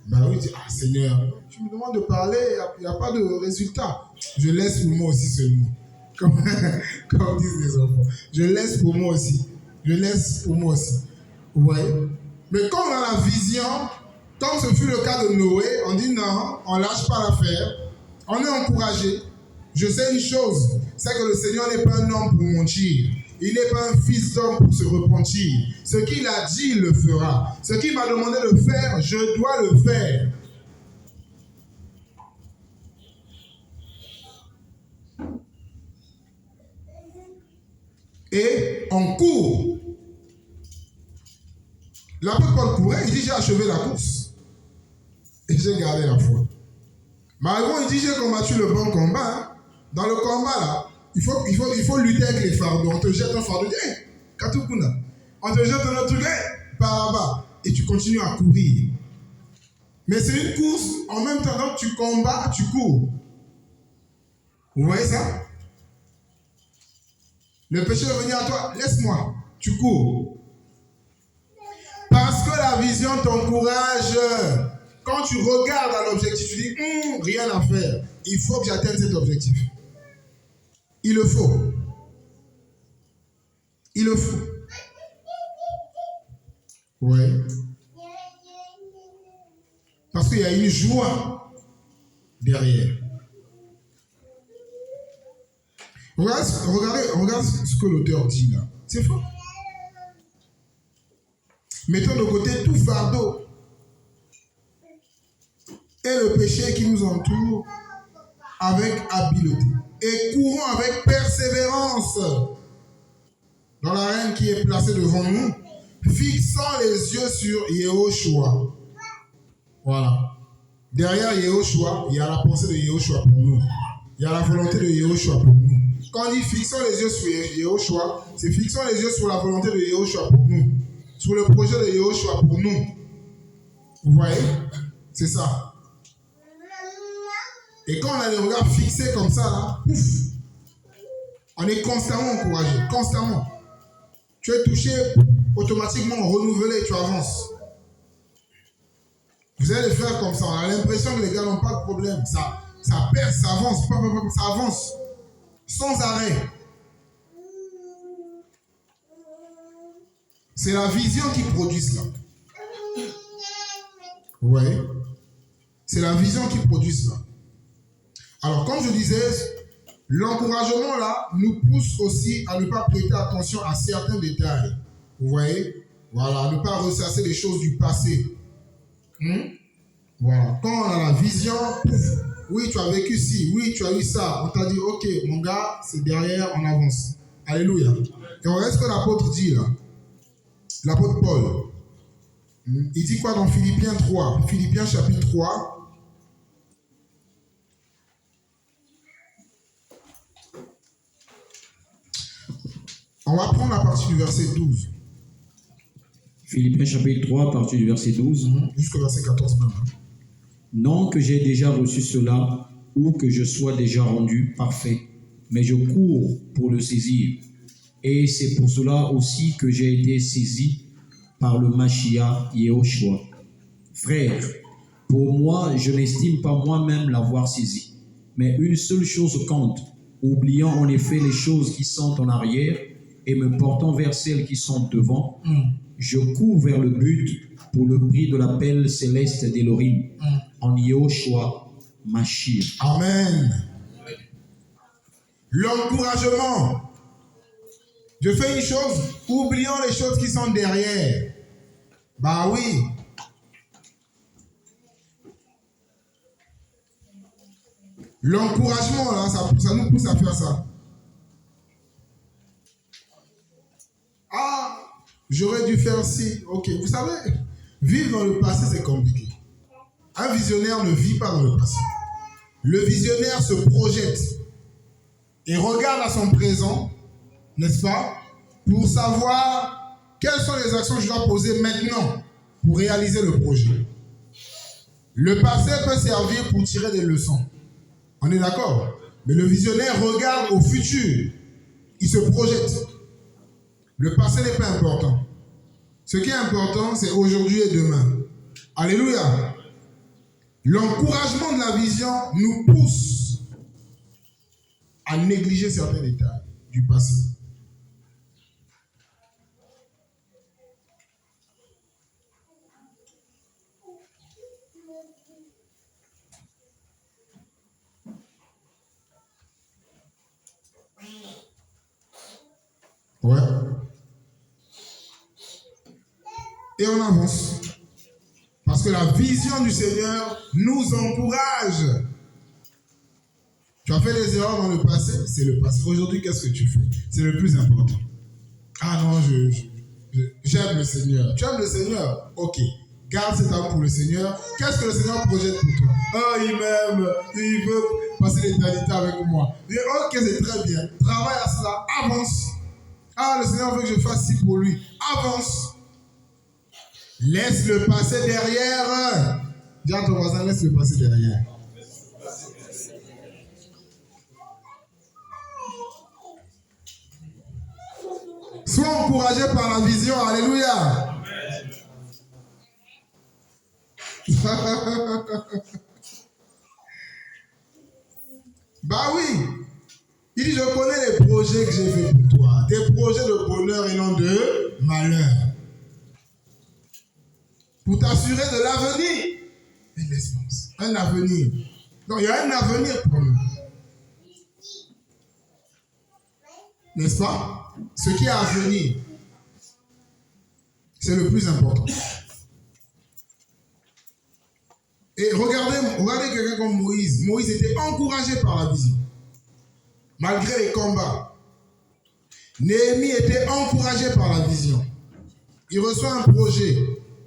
Ben oui, il dit, Seigneur, tu me demandes de parler, il n'y a pas de résultat. Je laisse pour moi aussi seulement. Comme disent les enfants. Je laisse pour moi aussi. Je laisse pour moi aussi. Ouais. Mais quand on a la vision, comme ce fut le cas de Noé, on dit non, on ne lâche pas l'affaire. On est encouragé. Je sais une chose, c'est que le Seigneur n'est pas un homme pour mentir. Il n'est pas un fils d'homme pour se repentir. Ce qu'il a dit, il le fera. Ce qu'il m'a demandé de faire, je dois le faire. Et on court. L'apôtre Paul courait, il dit j'ai achevé la course. Et j'ai gardé la foi. Malgré il dit j'ai combattu le bon combat. Hein. Dans le combat là, il faut lutter avec les fardeaux. On te jette un fardeau, Katukuna. On te jette un autre truc, par là-bas. Et tu continues à courir. Mais c'est une course, en même temps, donc tu combats, tu cours. Vous voyez ça? Le péché est venu à toi, laisse-moi, tu cours. Parce que la vision t'encourage. Quand tu regardes à l'objectif, tu dis, rien à faire. Il faut que j'atteigne cet objectif. Il le faut. Il le faut. Oui. Parce qu'il y a une joie derrière. Regarde ce que l'auteur dit là. C'est faux. Mettons de côté tout fardeau et le péché qui nous entoure avec habileté. Et courons avec persévérance dans l'arène qui est placée devant nous, fixant les yeux sur Yahushua. Voilà. Derrière Yahushua, il y a la pensée de Yahushua pour nous. Il y a la volonté de Yahushua pour nous. Quand on dit fixons les yeux sur Yahushua, c'est fixons les yeux sur la volonté de Yahushua pour nous. Sur le projet de Yahushua pour nous. Vous voyez? C'est ça. Et quand on a les regards fixés comme ça, là, pouf, on est constamment encouragé. Constamment. Tu es touché, automatiquement renouvelé, tu avances. Vous allez le faire comme ça. On a l'impression que les gars n'ont pas de problème. Ça perce, ça avance. Ça avance. Sans arrêt. C'est la vision qui produit cela. Vous voyez? C'est la vision qui produit cela. Alors, comme je disais, l'encouragement là nous pousse aussi à ne pas prêter attention à certains détails. Vous voyez? Voilà, ne pas ressasser les choses du passé. Voilà, quand on a la vision, oui, tu as vécu ci, oui, tu as eu ça. On t'a dit, ok, mon gars, c'est derrière, on avance. Alléluia. Et on reste ce que l'apôtre dit là. L'apôtre Paul. Il dit quoi dans Philippiens 3? Philippiens chapitre 3. On va prendre la partie du verset 12. Philippiens chapitre 3, à partir du verset 12. Jusqu'au verset 14 même. Non que j'ai déjà reçu cela ou que je sois déjà rendu parfait, mais je cours pour le saisir. Et c'est pour cela aussi que j'ai été saisi par le Mashiach Yehoshua. Frère, pour moi, je n'estime pas moi-même l'avoir saisi, mais une seule chose compte, oubliant en effet les choses qui sont en arrière et me portant vers celles qui sont devant, je cours vers le but pour le prix de l'appel céleste d'Elohim en Yehoshua Mashiach. Amen. L'encouragement. Je fais une chose, oublions les choses qui sont derrière. Bah oui. L'encouragement, là, ça nous pousse à faire ça. Ah, j'aurais dû faire ci. Ok, vous savez, vivre dans le passé, c'est compliqué. Un visionnaire ne vit pas dans le passé. Le visionnaire se projette et regarde à son présent, n'est-ce pas, pour savoir quelles sont les actions que je dois poser maintenant pour réaliser le projet. Le passé peut servir pour tirer des leçons. On est d'accord? Mais le visionnaire regarde au futur. Il se projette. Le passé n'est pas important. Ce qui est important, c'est aujourd'hui et demain. Alléluia. L'encouragement de la vision nous pousse à négliger certains détails du passé. Ouais. Et on avance. Parce que la vision du Seigneur nous encourage. Tu as fait des erreurs dans le passé, c'est le passé. Aujourd'hui, qu'est-ce que tu fais? C'est le plus important. Ah non, j'aime le Seigneur. Tu aimes le Seigneur? Ok. Garde cet amour pour le Seigneur. Qu'est-ce que le Seigneur projette pour toi? Oh, il m'aime. Il veut passer l'éternité avec moi. Ok, c'est très bien. Travaille à cela. Avance. Ah, le Seigneur veut que je fasse ci pour lui. Avance. Laisse le passé derrière. Dis à ton voisin, laisse le passé derrière. Sois encouragé par la vision. Alléluia. Bah oui. Il dit, je connais les projets que j'ai fait pour toi. Des projets de bonheur et non de malheur. Pour t'assurer de l'avenir et de l'espérance. Un avenir. Donc, il y a un avenir pour nous. N'est-ce pas? Ce qui est à venir, c'est le plus important. Et regardez quelqu'un comme Moïse. Moïse était encouragé par la vision. Malgré les combats. Néhémie était encouragé par la vision. Il reçoit un projet.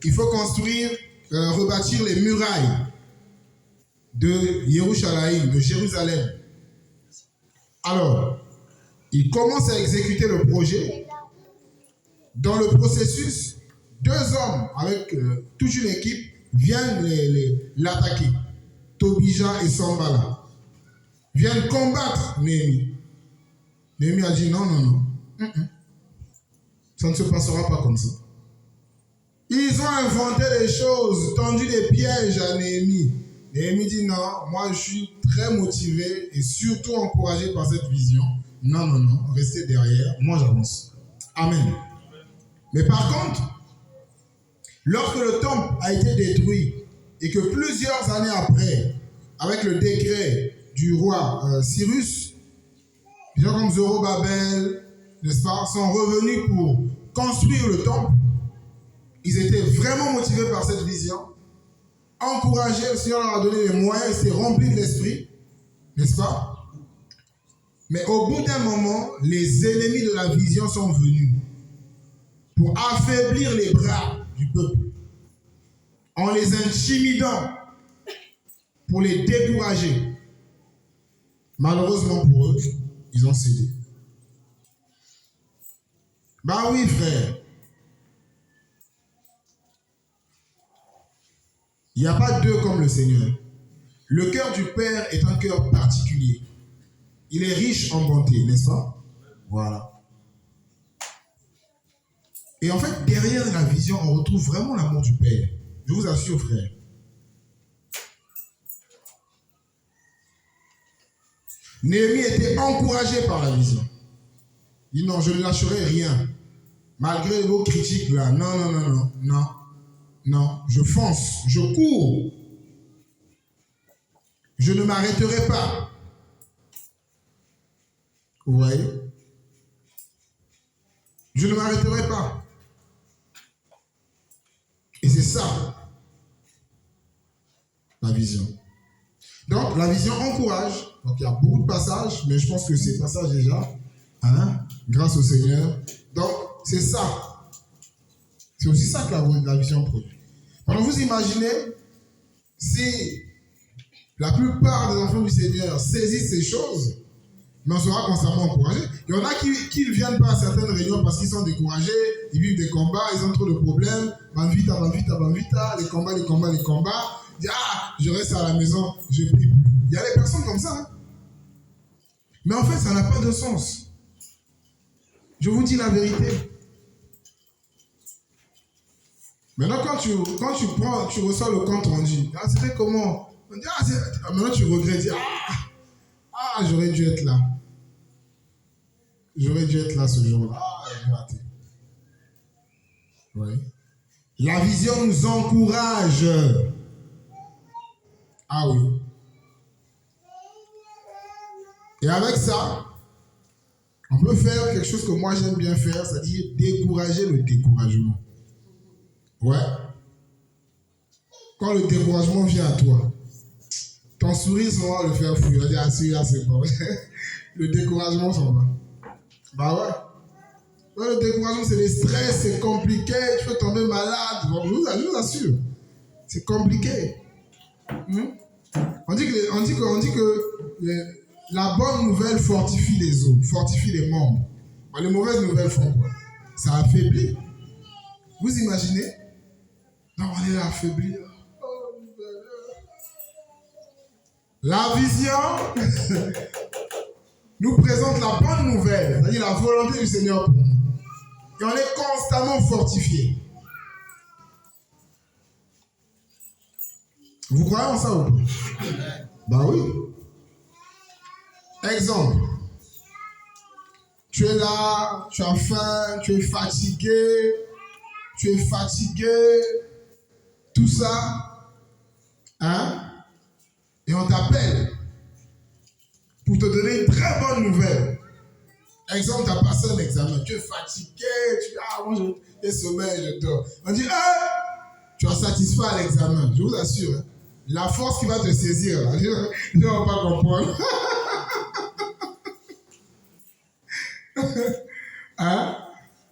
Il faut construire, rebâtir les murailles de Jérusalem. Alors, il commence à exécuter le projet. Dans le processus, 2 hommes avec toute une équipe viennent l'attaquer. Tobija et Sambala viennent combattre Néhémie. Néhémie a dit non. Ça ne se passera pas comme ça. Ils ont inventé des choses, tendu des pièges à Néhémie. Néhémie dit non, moi je suis très motivé et surtout encouragé par cette vision. Non, restez derrière, moi j'avance. Amen. Mais par contre, lorsque le temple a été détruit et que plusieurs années après, avec le décret du roi Cyrus, des gens comme Zorobabel, n'est-ce pas, sont revenus pour construire le temple. Ils étaient vraiment motivés par cette vision, encouragés, le Seigneur leur a donné les moyens, ils étaient remplis de l'esprit, n'est-ce pas? Mais au bout d'un moment, les ennemis de la vision sont venus pour affaiblir les bras du peuple, en les intimidant, pour les décourager. Malheureusement pour eux, ils ont cédé. Bah oui, frère. Il n'y a pas deux comme le Seigneur. Le cœur du Père est un cœur particulier. Il est riche en bonté, n'est-ce pas? Voilà. Et en fait, derrière la vision, on retrouve vraiment l'amour du Père. Je vous assure, frère. Néhémie était encouragé par la vision. Il dit non, je ne lâcherai rien. Malgré vos critiques là. Non, je fonce, je cours. Je ne m'arrêterai pas. Vous voyez? Je ne m'arrêterai pas. Et c'est ça, la vision. Donc, la vision encourage. Donc, il y a beaucoup de passages, mais je pense que ces passages déjà, grâce au Seigneur. Donc, c'est ça. C'est aussi ça que la vision produit. Alors, vous imaginez, si la plupart des enfants du Seigneur saisissent ces choses, mais on sera constamment encouragé. Il y en a qui ne viennent pas à certaines réunions parce qu'ils sont découragés, ils vivent des combats, ils ont trop de problèmes. Banvita, les combats. Ils disent, je reste à la maison, je prie plus. Il y a des personnes comme ça. Mais en fait, ça n'a pas de sens. Je vous dis la vérité. Maintenant, quand tu reçois le compte rendu, c'était comment? On dit, maintenant tu regrettes, j'aurais dû être là. J'aurais dû être là ce jour-là. J'ai raté. Oui. La vision nous encourage. Ah oui. Et avec ça, on peut faire quelque chose que moi j'aime bien faire, c'est-à-dire décourager le découragement. Ouais. Quand le découragement vient à toi, ton sourire s'en va le faire fouiller. On dit, celui-là c'est bon. Le découragement s'en va. Bah ouais. Le découragement, c'est le stress, c'est compliqué, tu peux tomber malade. Bon, je vous assure. C'est compliqué. On dit que la bonne nouvelle fortifie les os, fortifie les membres. Les mauvaises nouvelles font quoi? Ça affaiblit. Vous imaginez? Non, on est affaibli. La vision nous présente la bonne nouvelle, c'est-à-dire la volonté du Seigneur pour nous. Et on est constamment fortifié. Vous croyez en ça ou pas? Bah oui. Exemple. Tu es là, tu as faim, tu es fatigué, tout ça. Et on t'appelle pour te donner une très bonne nouvelle. Exemple, tu as passé un examen, tu es fatigué, moi j'ai sommeil, je dors. On dit, tu as satisfait à l'examen, je vous assure. La force qui va te saisir, là, je ne vais pas comprendre.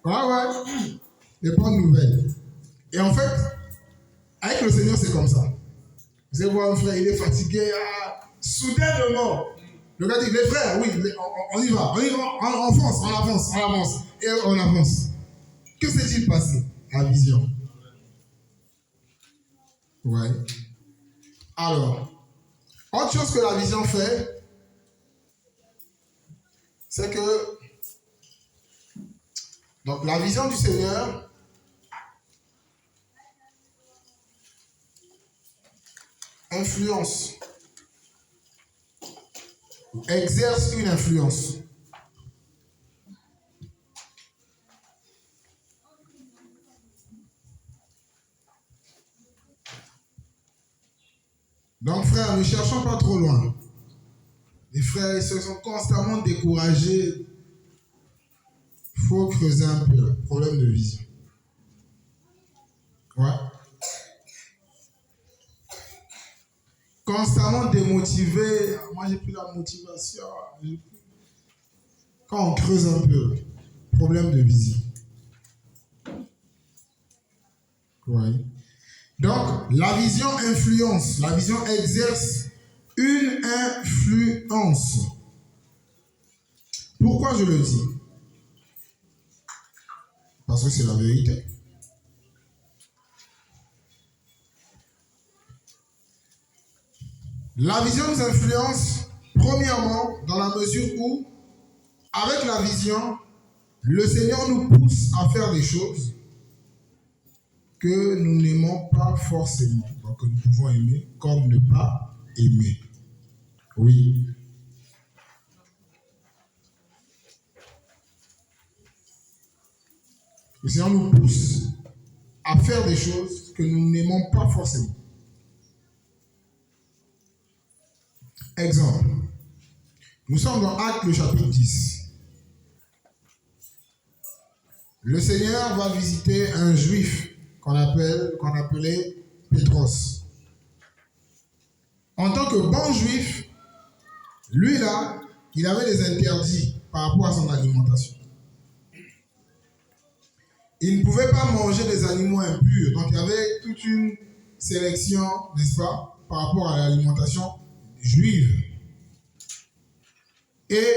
Ouais. Des bonnes nouvelles. Et en fait, avec le Seigneur, c'est comme ça. Vous allez voir un frère, il est fatigué, soudainement. Le gars dit, les frères, oui, on y va, on avance, et on avance. Que s'est-il passé? La vision. Ouais. Alors, autre chose que la vision fait, c'est que, donc la vision du Seigneur influence, exerce une influence. Donc frères, ne cherchons pas trop loin. Les frères, ils se sont constamment découragés. Il faut creuser un peu le problème de vision. Ouais. Constamment démotivé. Moi, j'ai plus la motivation. Quand on creuse un peu, problème de vision. Ouais. Donc, la vision influence. La vision exerce une influence. Pourquoi je le dis? Parce que c'est la vérité. La vision nous influence, premièrement, dans la mesure où, avec la vision, le Seigneur nous pousse à faire des choses que nous n'aimons pas forcément, donc que nous pouvons aimer, comme ne pas aimer. Oui. Le Seigneur nous pousse à faire des choses que nous n'aimons pas forcément. Exemple. Nous sommes dans Actes le chapitre 10. Le Seigneur va visiter un juif qu'on appelait Pétros. En tant que bon juif, lui là, il avait des interdits par rapport à son alimentation. Il ne pouvait pas manger des animaux impurs. Donc il y avait toute une sélection, n'est-ce pas, par rapport à l'alimentation juive. Et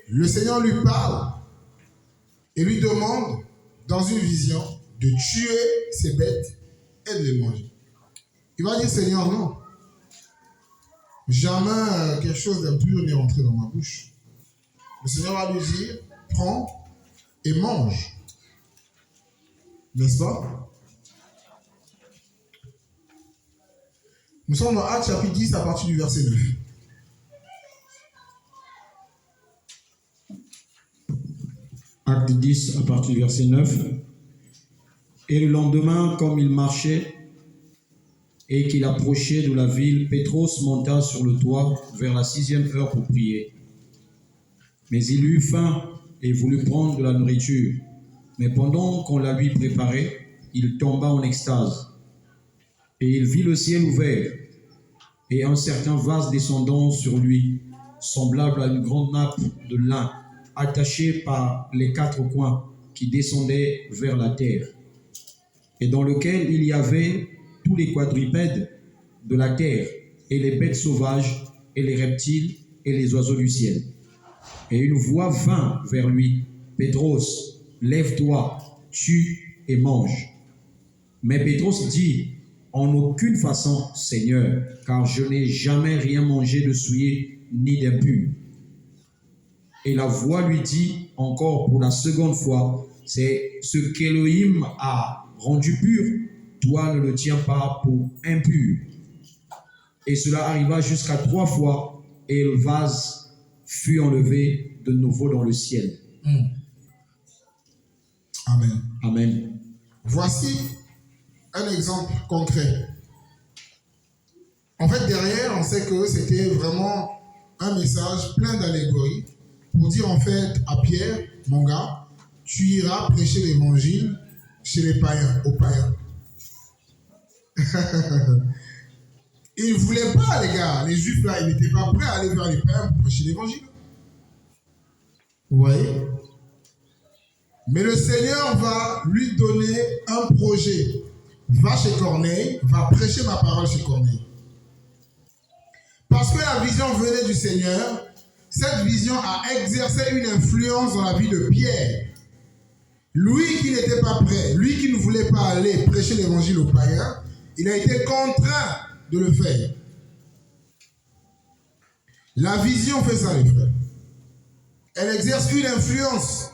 le Seigneur lui parle et lui demande, dans une vision, de tuer ces bêtes et de les manger. Il va dire, Seigneur, non. Jamais quelque chose d'impur n'est rentré dans ma bouche. Le Seigneur va lui dire, prends et mange. N'est-ce pas? Nous sommes dans Actes chapitre 10 à partir du verset 9. Acte 10 à partir du verset 9. Et le lendemain, comme il marchait et qu'il approchait de la ville, Pétros monta sur le toit vers la 6e heure pour prier. Mais il eut faim et voulut prendre de la nourriture. Mais pendant qu'on la lui préparait, il tomba en extase. Et il vit le ciel ouvert et un certain vase descendant sur lui, semblable à une grande nappe de lin, attachée par les 4 coins qui descendaient vers la terre, et dans lequel il y avait tous les quadrupèdes de la terre, et les bêtes sauvages, et les reptiles, et les oiseaux du ciel. Et une voix vint vers lui, Pétros, lève-toi, tue et mange. Mais Pétros dit, en aucune façon, Seigneur, car je n'ai jamais rien mangé de souillé ni d'impur. Et la voix lui dit encore pour la seconde fois, c'est ce qu'Élohim a rendu pur, toi ne le tiens pas pour impur. Et cela arriva jusqu'à 3 fois, et le vase fut enlevé de nouveau dans le ciel. Amen. Amen. Voici un exemple concret. En fait, derrière, on sait que c'était vraiment un message plein d'allégories pour dire en fait à Pierre, mon gars, tu iras prêcher l'évangile chez les païens, aux païens. Ils ne voulaient pas, les gars, les juifs là, ils n'étaient pas prêts à aller vers les païens pour prêcher l'évangile. Vous voyez? Mais le Seigneur va lui donner un projet. Va chez Corneille, va prêcher ma parole chez Corneille. Parce que la vision venait du Seigneur, cette vision a exercé une influence dans la vie de Pierre. Lui qui n'était pas prêt, lui qui ne voulait pas aller prêcher l'évangile aux païens, il a été contraint de le faire. La vision fait ça, les frères. Elle exerce une influence.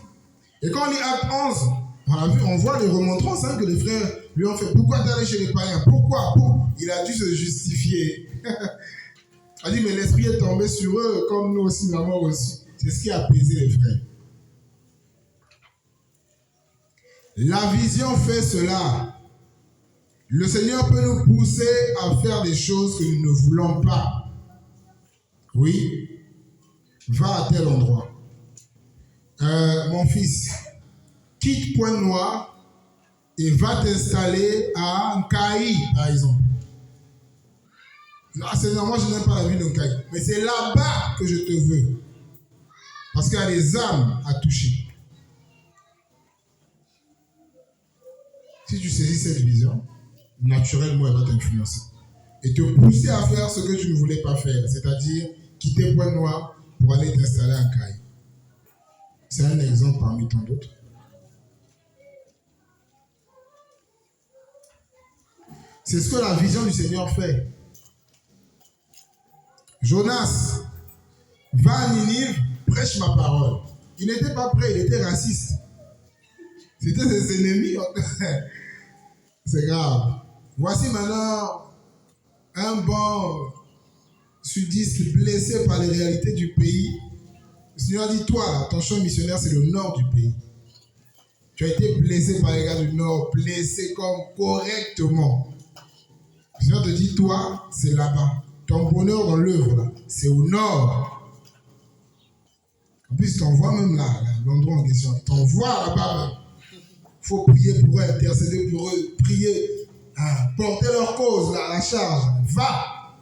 Et quand on lit Acte 11, on voit les remontrances que les frères lui ont fait. Pourquoi t'es allé chez les païens? Pourquoi? Il a dû se justifier. Il a dit, mais l'esprit est tombé sur eux, comme nous aussi l'avons reçu. C'est ce qui a apaisé les frères. La vision fait cela. Le Seigneur peut nous pousser à faire des choses que nous ne voulons pas. Oui, va à tel endroit. Mon fils, quitte Pointe-Noire et va t'installer à Nkaï, par exemple. Ah, Seigneur, moi je n'aime pas la ville de Nkaï, mais c'est là-bas que je te veux. Parce qu'il y a des âmes à toucher. Si tu saisis cette vision, naturellement, elle va t'influencer. Et te pousser à faire ce que tu ne voulais pas faire, c'est-à-dire quitter Pointe-Noire pour aller t'installer à Nkaï. C'est un exemple parmi tant d'autres. C'est ce que la vision du Seigneur fait. Jonas, va à Ninive, prêche ma parole. Il n'était pas prêt, il était raciste. C'était ses ennemis. C'est grave. Voici maintenant un bon sudiste blessé par les réalités du pays. Le Seigneur dit, toi, ton champ missionnaire, c'est le nord du pays. Tu as été blessé par les gars du nord, blessé comme correctement. Le Seigneur te dit, toi, c'est là-bas. Ton bonheur dans l'œuvre, là, c'est au nord. En plus, il t'envoie même là, l'endroit en question. Il t'envoie là-bas même. Il faut prier pour eux, intercéder pour eux, prier, porter leur cause, là, la charge. Va.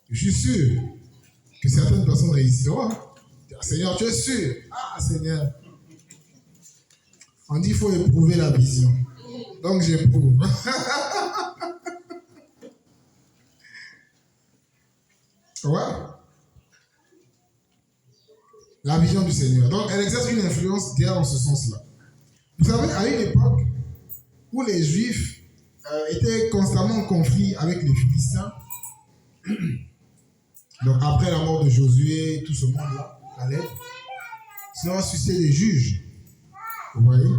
Je suis sûr que certaines personnes réussiront. Seigneur, tu es sûr? Ah, Seigneur. On dit qu'il faut éprouver la vision. Donc, j'éprouve. Ouais. La vision du Seigneur. Donc, elle exerce une influence derrière en ce sens-là. Vous savez, à une époque où les Juifs étaient constamment en conflit avec les Philistins, donc après la mort de Josué, tout ce monde-là, Caleb, ça va susciter des juges. Vous voyez?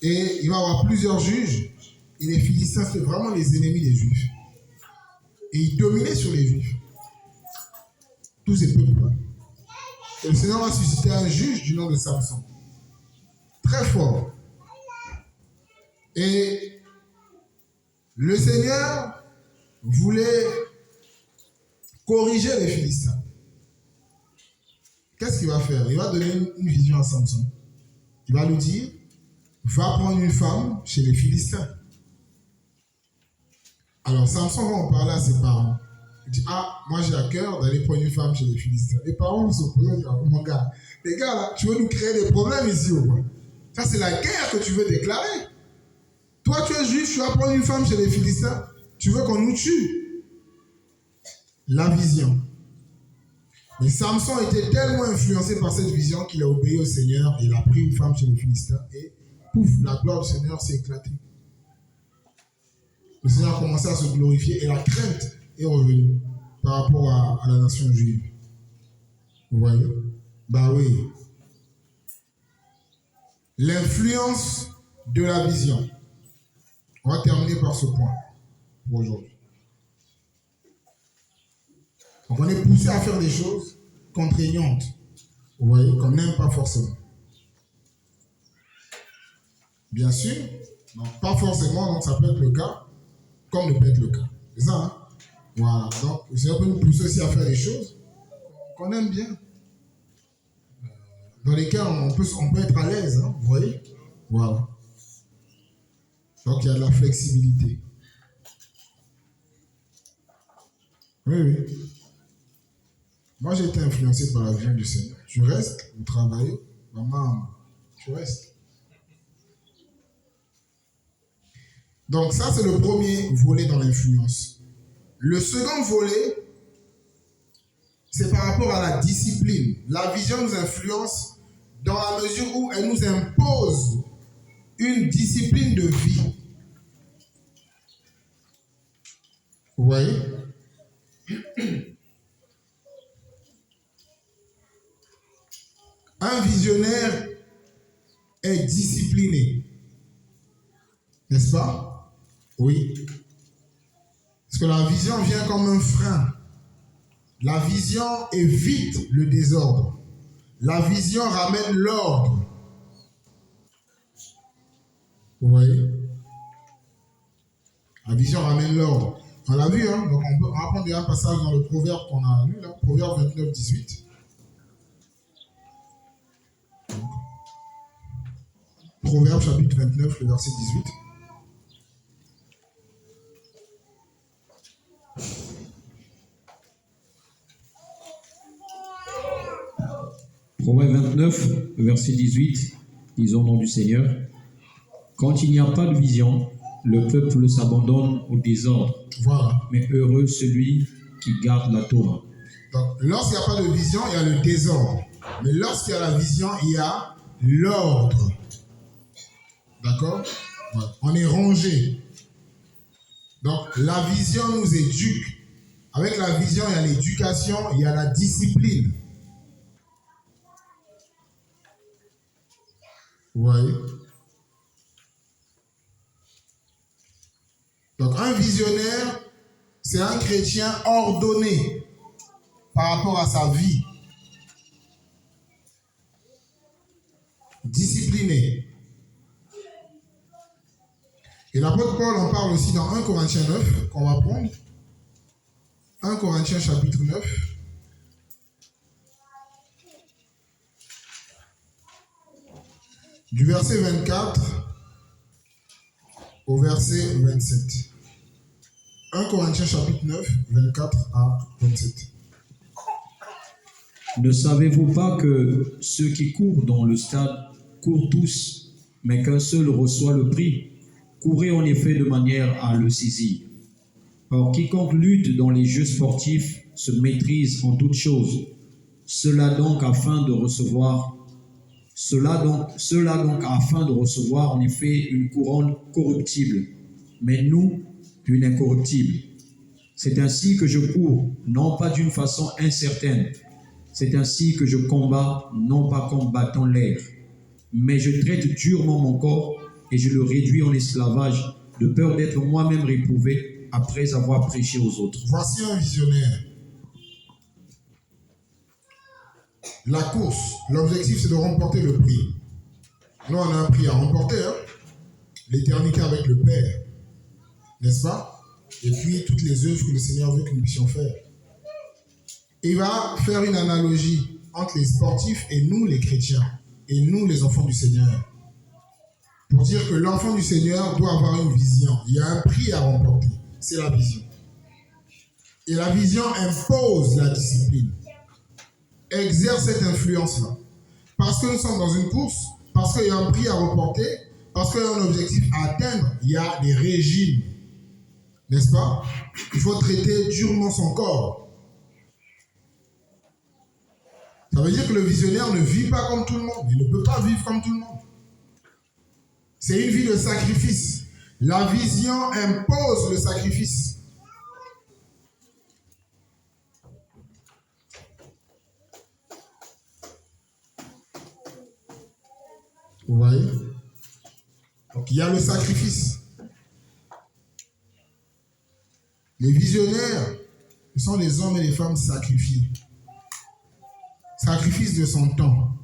Et il va y avoir plusieurs juges. Et les Philistins, c'était vraiment les ennemis des Juifs. Et ils dominaient sur les Juifs. Tous ces peuples-là. Et le Seigneur va susciter un juge du nom de Samson. Très fort. Et le Seigneur voulait corriger les Philistins. Qu'est-ce qu'il va faire? Il va donner une vision à Samson. Il va lui dire, va prendre une femme chez les Philistins. Alors Samson va en parler à ses parents. Il dit, ah, moi j'ai à cœur d'aller prendre une femme chez les Philistins. Les parents vont s'opposer, disent, oh mon gars, les gars là, tu veux nous créer des problèmes ici ou quoi? Ça c'est la guerre que tu veux déclarer. Toi tu es juif, tu vas prendre une femme chez les Philistins. Tu veux qu'on nous tue? La vision. Mais Samson était tellement influencé par cette vision qu'il a obéi au Seigneur et il a pris une femme chez les Philistins et pouf, la gloire du Seigneur s'est éclatée. Le Seigneur a commencé à se glorifier et la crainte est revenue par rapport à la nation juive. Vous voyez? Bah oui. L'influence de la vision. On va terminer par ce point pour aujourd'hui. Donc on est poussé à faire des choses contraignantes, vous voyez, qu'on n'aime pas forcément. Bien sûr, non, pas forcément, donc ça peut être le cas, comme ne peut être le cas. C'est ça, hein? Voilà, donc le Seigneur peut nous pousser aussi à faire des choses qu'on aime bien, dans lesquelles on peut être à l'aise, hein, vous voyez? Voilà. Donc il y a de la flexibilité. Oui, oui. Moi, j'ai été influencé par la vision du Seigneur. Tu restes, vous travaillez, maman, tu restes. Donc ça, c'est le premier volet dans l'influence. Le second volet, c'est par rapport à la discipline. La vision nous influence dans la mesure où elle nous impose une discipline de vie. Vous voyez? Un visionnaire est discipliné. N'est-ce pas? Oui. Parce que la vision vient comme un frein. La vision évite le désordre. La vision ramène l'ordre. Vous voyez? La vision ramène l'ordre. On l'a vu, hein? Donc on va prendre un passage dans le proverbe qu'on a lu, là, proverbe 29, 18. Proverbes chapitre 29, le verset 18. Proverbe 29, verset 18, disons au nom du Seigneur. Quand il n'y a pas de vision, le peuple s'abandonne au désordre. Voilà. Mais heureux celui qui garde la Torah. Donc, lorsqu'il n'y a pas de vision, il y a le désordre. Mais lorsqu'il y a la vision, il y a l'ordre. D'accord? Ouais. On est rangé. Donc, la vision nous éduque. Avec la vision, il y a l'éducation, il y a la discipline. Vous voyez? Donc, un visionnaire, c'est un chrétien ordonné par rapport à sa vie. Discipliné. Et l'apôtre Paul en parle aussi dans 1 Corinthiens 9, qu'on va prendre. 1 Corinthiens chapitre 9. Du verset 24 au verset 27. 1 Corinthiens chapitre 9, 24 à 27. Ne savez-vous pas que ceux qui courent dans le stade courent tous, mais qu'un seul reçoit le prix? Courez en effet de manière à le saisir. Or, quiconque lutte dans les jeux sportifs se maîtrise en toutes choses. Cela donc afin de recevoir en effet une couronne corruptible, mais nous une incorruptible. C'est ainsi que je cours, non pas d'une façon incertaine. C'est ainsi que je combats, non pas combattant l'air, mais je traite durement mon corps et je le réduis en esclavage, de peur d'être moi-même réprouvé après avoir prêché aux autres. Voici un visionnaire. La course, l'objectif c'est de remporter le prix. Nous on a un prix à remporter, hein? L'éternité avec le Père, n'est-ce pas? Et puis toutes les œuvres que le Seigneur veut que nous puissions faire. Il va faire une analogie entre les sportifs et nous les chrétiens, et nous les enfants du Seigneur. Pour dire que l'enfant du Seigneur doit avoir une vision. Il y a un prix à remporter, c'est la vision. Et la vision impose la discipline. Exerce cette influence-là. Parce que nous sommes dans une course, parce qu'il y a un prix à remporter, parce qu'il y a un objectif à atteindre, il y a des régimes. N'est-ce pas? Il faut traiter durement son corps. Ça veut dire que le visionnaire ne vit pas comme tout le monde. Il ne peut pas vivre comme tout le monde. C'est une vie de sacrifice. La vision impose le sacrifice. Vous voyez? Donc il y a le sacrifice. Les visionnaires, ce sont des hommes et des femmes sacrifiés. Sacrifice de son temps.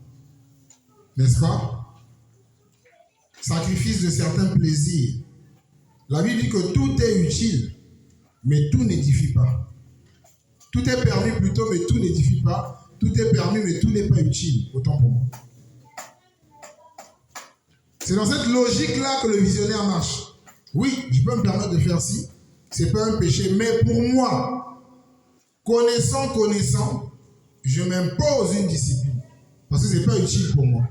N'est-ce pas? Sacrifice de certains plaisirs. La Bible dit que tout est utile, mais tout n'édifie pas. Tout est permis plutôt, mais tout n'édifie pas. Tout est permis, mais tout n'est pas utile. Autant pour moi. C'est dans cette logique-là que le visionnaire marche. Oui, je peux me permettre de faire ci. C'est pas un péché, mais pour moi, connaissant, je m'impose une discipline. Parce que c'est pas utile pour moi.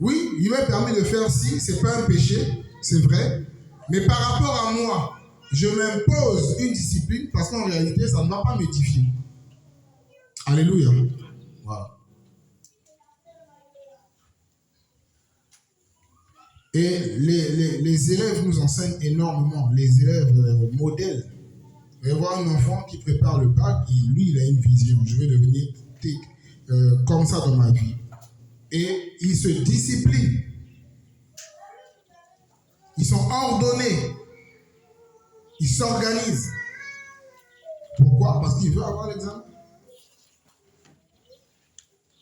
Oui, il m'est permis de faire ci, c'est pas un péché, c'est vrai. Mais par rapport à moi, je m'impose une discipline parce qu'en réalité, ça ne va pas m'édifier. Alléluia. Voilà. Et les élèves nous enseignent énormément. Les élèves modèles. Vous allez voir un enfant qui prépare le bac, lui, il a une vision. Je vais devenir comme ça dans ma vie. Et ils se disciplinent. Ils sont ordonnés. Ils s'organisent. Pourquoi? Parce qu'il veut avoir l'examen.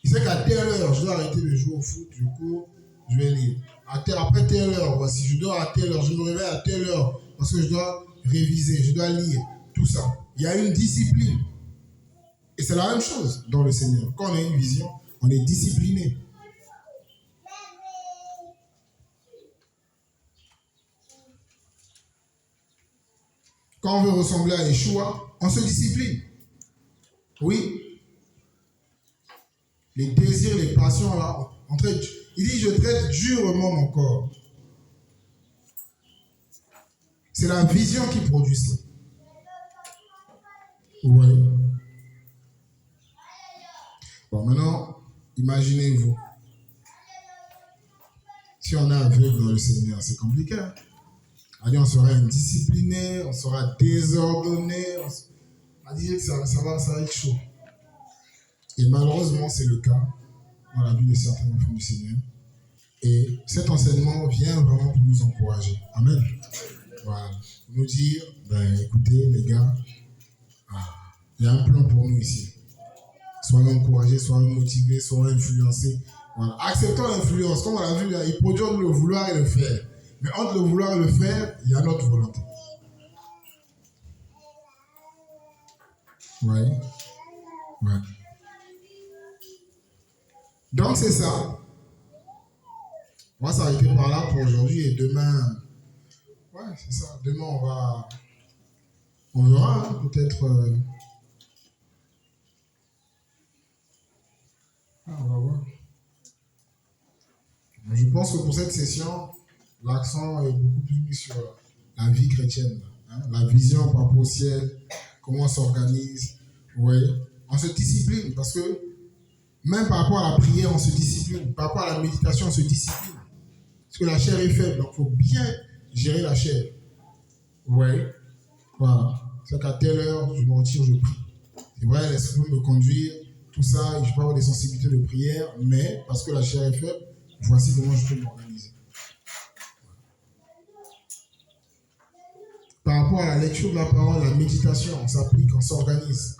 Il sait qu'à telle heure, je dois arrêter de jouer au foot, je cours, je vais lire. Après telle heure, voici, je dors à telle heure, je me réveille à telle heure, parce que je dois réviser, je dois lire, tout ça. Il y a une discipline. Et c'est la même chose dans le Seigneur. Quand on a une vision, on est discipliné. Quand on veut ressembler à Yeshua, on se discipline. Oui. Les désirs, les passions, là, il dit, je traite durement mon corps. C'est la vision qui produit ça. Oui. Bon, maintenant, imaginez-vous. Si on est aveugle dans le Seigneur, c'est compliqué. Hein? Allez, on sera indiscipliné, on sera désordonné. On dit que ça va être chaud. Et malheureusement, c'est le cas dans la vie de certains enfants du Seigneur. Et cet enseignement vient vraiment pour nous encourager. Amen. Voilà. Pour nous dire, écoutez les gars, il y a un plan pour nous ici. Soyez encouragés, soyez motivés, soyez influencés. Voilà. Acceptons l'influence. Comme on l'a vu, il produit entre le vouloir et le faire. Mais entre le vouloir et le faire, il y a notre volonté. Oui. Ouais. Donc c'est ça. On va s'arrêter par là pour aujourd'hui et demain. Ouais, c'est ça. Demain on verra hein, peut-être. On va voir. Je pense que pour cette session, l'accent est beaucoup plus mis sur la vie chrétienne, hein, la vision par rapport au ciel, comment on s'organise. Ouais. On se discipline parce que même par rapport à la prière, on se discipline. Par rapport à la méditation, on se discipline. Parce que la chair est faible, donc il faut bien gérer la chair. Ouais. Voilà. C'est qu'à telle heure, je me retire, je prie. C'est vrai, l'esprit peut me conduire, tout ça, je peux avoir des sensibilités de prière, mais parce que la chair est faible, voici comment je peux m'organiser. Par rapport à la lecture de la parole, la méditation, on s'applique, on s'organise.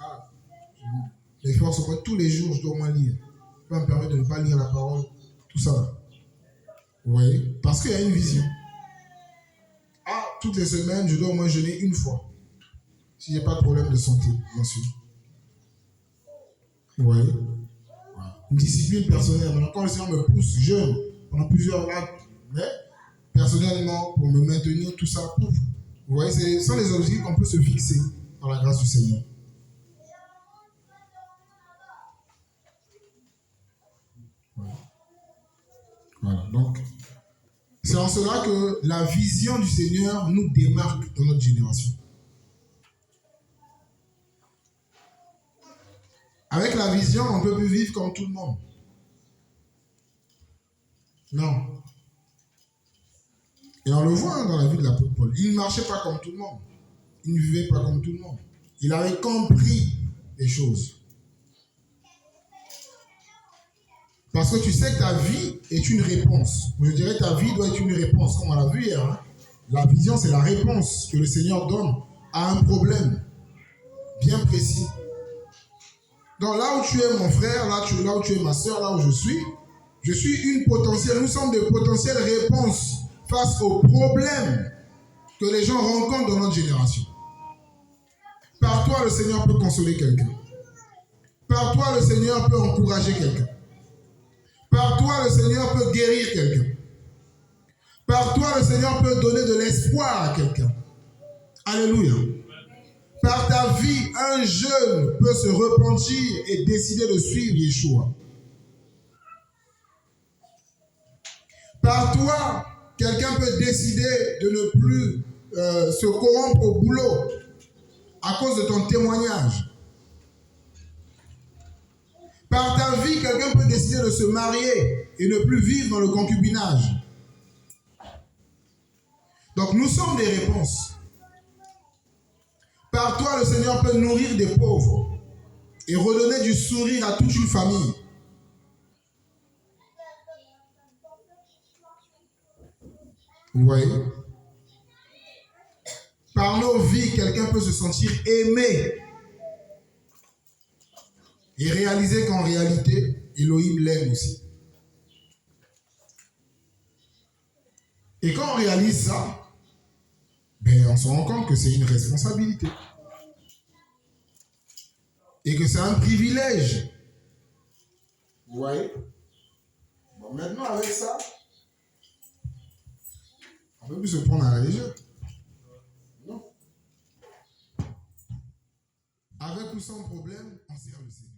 Les forces, tous les jours, je dois au moins lire. Ça va me permettre de ne pas lire la parole, tout ça. Vous voyez? Parce qu'il y a une vision. Toutes les semaines, je dois au moins jeûner une fois. Si je n'ai pas de problème de santé, bien sûr. Vous voyez? Une discipline personnelle. Maintenant, quand le Seigneur me pousse, je jeûne pendant plusieurs mois. Mais, personnellement, pour me maintenir, tout ça, pouf. Vous voyez, ce sont les objectifs qu'on peut se fixer dans la grâce du Seigneur. Voilà, donc, c'est en cela que la vision du Seigneur nous démarque dans notre génération. Avec la vision, on ne peut plus vivre comme tout le monde. Non. Et on le voit dans la vie de l'apôtre Paul. Il ne marchait pas comme tout le monde. Il ne vivait pas comme tout le monde. Il avait compris les choses. Parce que tu sais que ta vie est une réponse. Je dirais que ta vie doit être une réponse, comme on l'a vu hier. Hein? La vision, c'est la réponse que le Seigneur donne à un problème bien précis. Donc là où tu es mon frère, là où tu es ma soeur, là où je suis une potentielle, nous sommes de potentielles réponses face aux problèmes que les gens rencontrent dans notre génération. Par toi, le Seigneur peut consoler quelqu'un. Par toi, le Seigneur peut encourager quelqu'un. Par toi, le Seigneur peut guérir quelqu'un. Par toi, le Seigneur peut donner de l'espoir à quelqu'un. Alléluia. Par ta vie, un jeune peut se repentir et décider de suivre Yeshua. Par toi, quelqu'un peut décider de ne plus se corrompre au boulot à cause de ton témoignage. Par ta vie, quelqu'un peut décider de se marier et ne plus vivre dans le concubinage. Donc nous sommes des réponses. Par toi, le Seigneur peut nourrir des pauvres et redonner du sourire à toute une famille. Vous voyez? Par nos vies, quelqu'un peut se sentir aimé et réaliser qu'en réalité, Elohim l'aime aussi. Et quand on réalise ça, on se rend compte que c'est une responsabilité. Et que c'est un privilège. Vous voyez? Bon, maintenant, avec ça, on ne peut plus se prendre à la légère. Non. Avec ou sans problème, on sert le Seigneur.